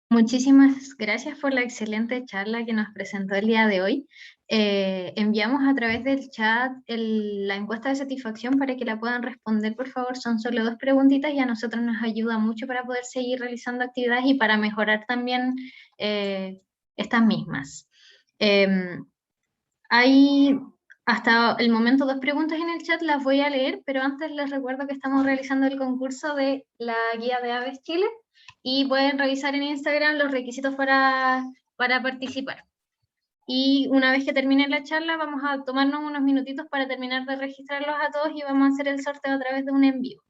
Speaker 1: Muchísimas gracias por la excelente charla que nos presentó el día de hoy. Enviamos a través del chat la encuesta de satisfacción para que la puedan responder, por favor. Son solo 2 preguntitas y a nosotros nos ayuda mucho para poder seguir realizando actividades y para mejorar también estas mismas. Hay hasta el momento 2 preguntas en el chat, las voy a leer, pero antes les recuerdo que estamos realizando el concurso de la Guía de Aves Chile y pueden revisar en Instagram los requisitos para participar. Y una vez que termine la charla, vamos a tomarnos unos minutitos para terminar de registrarlos a todos y vamos a hacer el sorteo a través de un envío.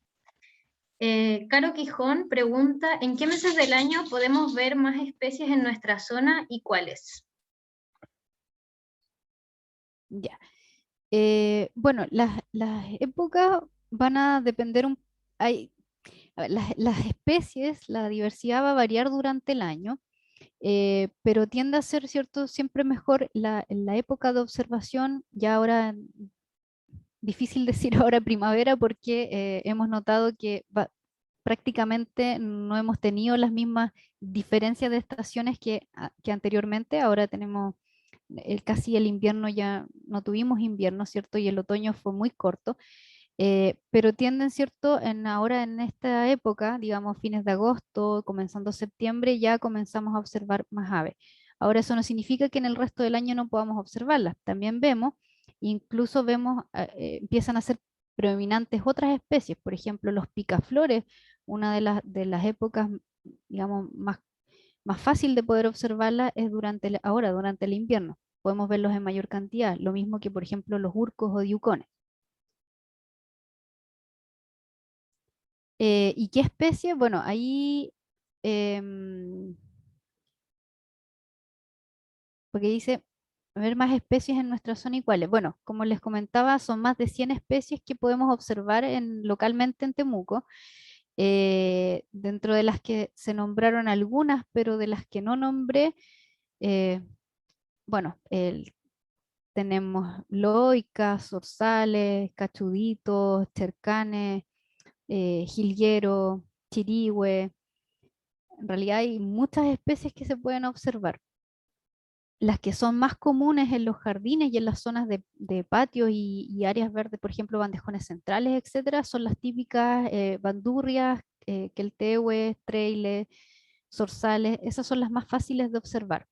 Speaker 1: Caro Quijón pregunta, ¿en qué meses del año podemos ver más especies en nuestra zona y cuáles?
Speaker 2: Ya. Bueno, las épocas van a depender a ver, las especies, la diversidad va a variar durante el año, pero tiende a ser, ¿cierto? Siempre mejor la época de observación, ya ahora, difícil decir ahora primavera, porque hemos notado que prácticamente no hemos tenido las mismas diferencias de estaciones que anteriormente, ahora tenemos casi el invierno, ya no tuvimos invierno, ¿cierto? Y el otoño fue muy corto, pero tienden, ¿cierto? Ahora en esta época, digamos fines de agosto, comenzando septiembre, ya comenzamos a observar más aves. Ahora eso no significa que en el resto del año no podamos observarlas. También vemos, incluso vemos, empiezan a ser predominantes otras especies, por ejemplo, los picaflores, una de las épocas, digamos, más fácil de poder observarla es durante el invierno. Podemos verlos en mayor cantidad, lo mismo que, por ejemplo, los urcos o diucones. ¿Y qué especie? Bueno, ahí, em, porque dice, ver más especies en nuestra zona y cuáles. Bueno, como les comentaba, son más de 100 especies que podemos observar localmente en Temuco, dentro de las que se nombraron algunas, pero de las que no nombré, eh, bueno, tenemos loicas, zorzales, cachuditos, chercanes, jilguero, chirigüe, En realidad hay muchas especies que se pueden observar. Las que son más comunes en los jardines y en las zonas de patios y áreas verdes, por ejemplo, bandejones centrales, etcétera, son las típicas bandurrias, queltehues, trailes, zorzales. Esas son las más fáciles de observar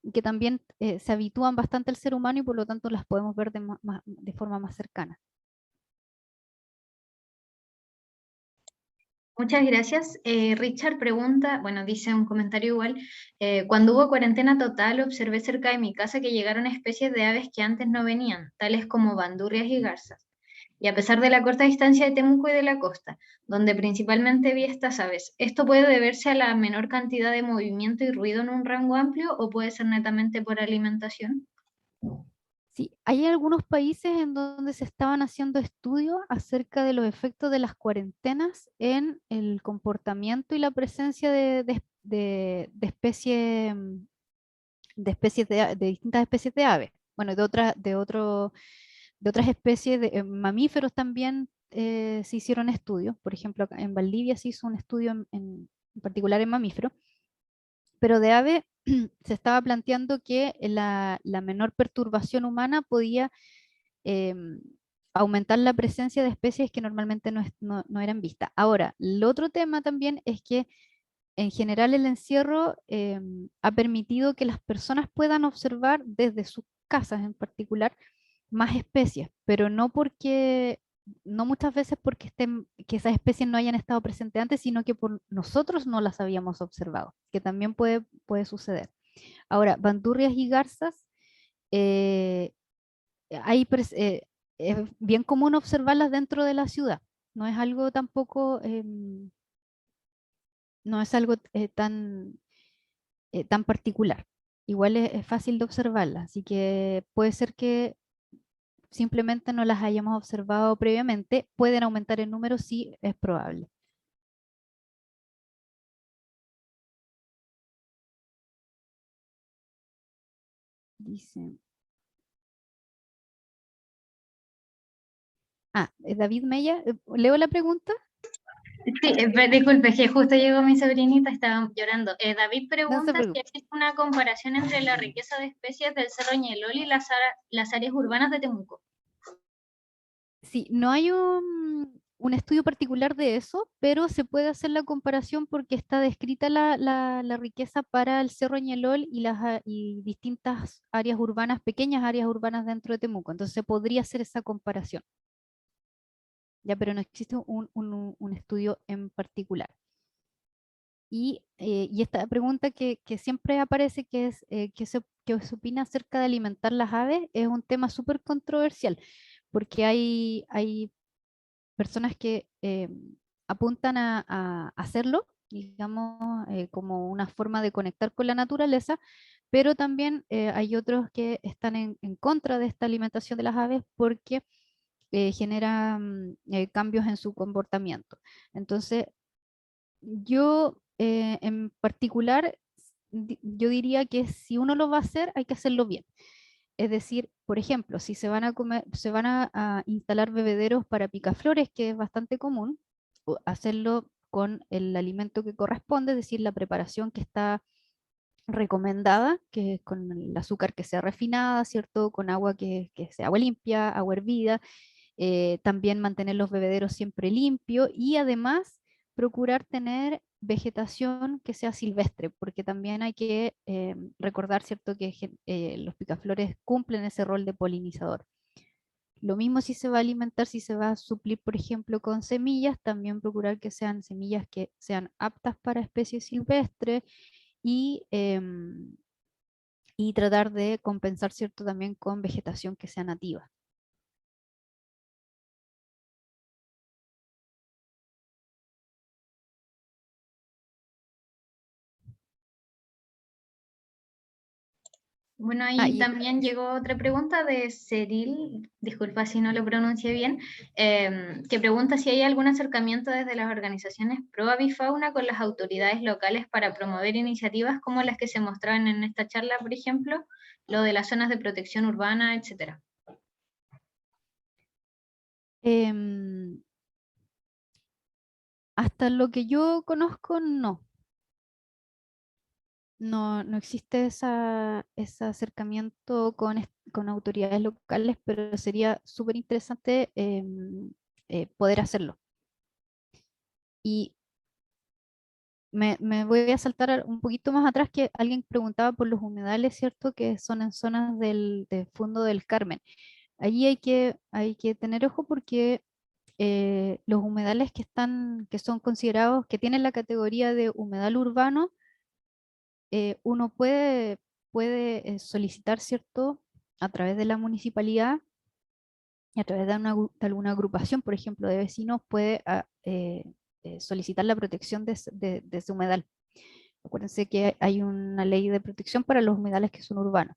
Speaker 2: y que también se habitúan bastante al ser humano y por lo tanto las podemos ver de forma más cercana.
Speaker 1: Muchas gracias. Richard pregunta, bueno, dice un comentario igual, cuando hubo cuarentena total observé cerca de mi casa que llegaron especies de aves que antes no venían, tales como bandurrias y garzas. Y a pesar de la corta distancia de Temuco y de la costa, donde principalmente vi estas aves, ¿esto puede deberse a la menor cantidad de movimiento y ruido en un rango amplio o puede ser netamente por alimentación?
Speaker 2: Sí, hay algunos países en donde se estaban haciendo estudios acerca de los efectos de las cuarentenas en el comportamiento y la presencia de especies, de distintas especies de aves. Bueno, de otras especies de mamíferos también se hicieron estudios. Por ejemplo, acá en Valdivia se hizo un estudio en particular en mamíferos, pero de ave se estaba planteando que la menor perturbación humana podía em, aumentar la presencia de especies que normalmente no eran vistas. Ahora, el otro tema también es que en general el encierro ha permitido que las personas puedan observar desde sus casas en particular más especies, pero no muchas veces porque que esas especies no hayan estado presentes antes, sino que por nosotros no las habíamos observado, que también puede suceder. Ahora, bandurrias y garzas, eh, es bien común observarlas dentro de la ciudad. No es algo tampoco, no es algo tan particular. Igual es fácil de observarlas, así que puede ser que simplemente no las hayamos observado previamente. Pueden aumentar en número, sí, es probable. Dice. David Mella, ¿leo la pregunta?
Speaker 1: Sí, disculpe, que justo llegó mi sobrinita, estaba llorando. David
Speaker 2: No se
Speaker 1: pregunta si
Speaker 2: preocupe.
Speaker 1: existe una comparación entre la riqueza de especies del Cerro Ñelol y las áreas urbanas de Temuco.
Speaker 2: Sí, no hay un estudio particular de eso, pero se puede hacer la comparación porque está descrita la riqueza para el Cerro Ñelol y distintas áreas urbanas, pequeñas áreas urbanas dentro de Temuco. Entonces se podría hacer esa comparación, ya, pero no existe un estudio en particular. Y esta pregunta que siempre aparece, que es qué se opina acerca de alimentar las aves, es un tema súper controversial, porque hay personas que apuntan a hacerlo, digamos, como una forma de conectar con la naturaleza, pero también hay otros que están en contra de esta alimentación de las aves porque genera cambios en su comportamiento. Entonces, yo en particular, yo diría que si uno lo va a hacer, hay que hacerlo bien. Es decir, por ejemplo, si se van a instalar bebederos para picaflores, que es bastante común, o hacerlo con el alimento que corresponde, es decir, la preparación que está recomendada, que es con el azúcar que sea refinada, ¿cierto? Con agua que sea agua limpia, agua hervida, también mantener los bebederos siempre limpios y además procurar tener vegetación que sea silvestre, porque también hay que recordar, ¿cierto?, que los picaflores cumplen ese rol de polinizador. Lo mismo si se va a alimentar, si se va a suplir, por ejemplo, con semillas, también procurar que sean semillas que sean aptas para especies silvestres y y tratar de compensar, ¿cierto?, también con vegetación que sea nativa.
Speaker 1: Bueno,
Speaker 2: Ah,
Speaker 1: ahí
Speaker 2: y
Speaker 1: también llegó otra pregunta de Cyril, disculpa si no lo pronuncié bien, que pregunta si hay algún acercamiento desde las organizaciones pro avifauna con las autoridades locales para promover iniciativas como las que se mostraban en esta charla, por ejemplo, lo de las zonas de protección urbana, etcétera.
Speaker 2: em, hasta lo que yo conozco, no. no existe ese acercamiento con autoridades locales, pero sería súper interesante poder hacerlo. Y me voy a saltar un poquito más atrás, que alguien preguntaba por los humedales, ¿cierto? Que son en zonas del fondo del Carmen. Allí hay que tener ojo porque los humedales que son considerados, que tienen la categoría de humedal urbano, uno puede solicitar, ¿cierto? A través de la municipalidad y a través de, de alguna agrupación, por ejemplo, de vecinos, puede solicitar la protección de ese humedal. Acuérdense que hay una ley de protección para los humedales que son urbanos,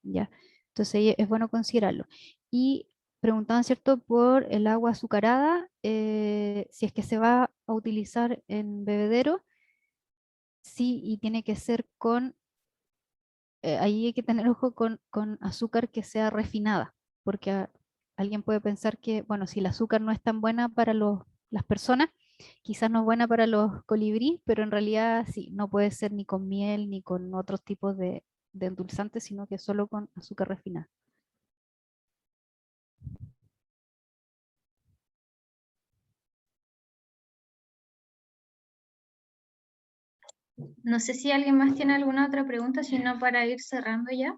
Speaker 2: ¿ya? Entonces es bueno considerarlo. Y preguntaban, ¿cierto?, por el agua azucarada, si es que se va a utilizar en bebedero, sí, y tiene que ser ahí hay que tener ojo con azúcar que sea refinada, porque alguien puede pensar que, bueno, si el azúcar no es tan buena para las personas, quizás no es buena para los colibríes, pero en realidad sí, no puede ser ni con miel ni con otros tipos de endulzantes, sino que solo con azúcar refinada.
Speaker 1: No sé si alguien más tiene alguna otra pregunta, si no para ir cerrando ya.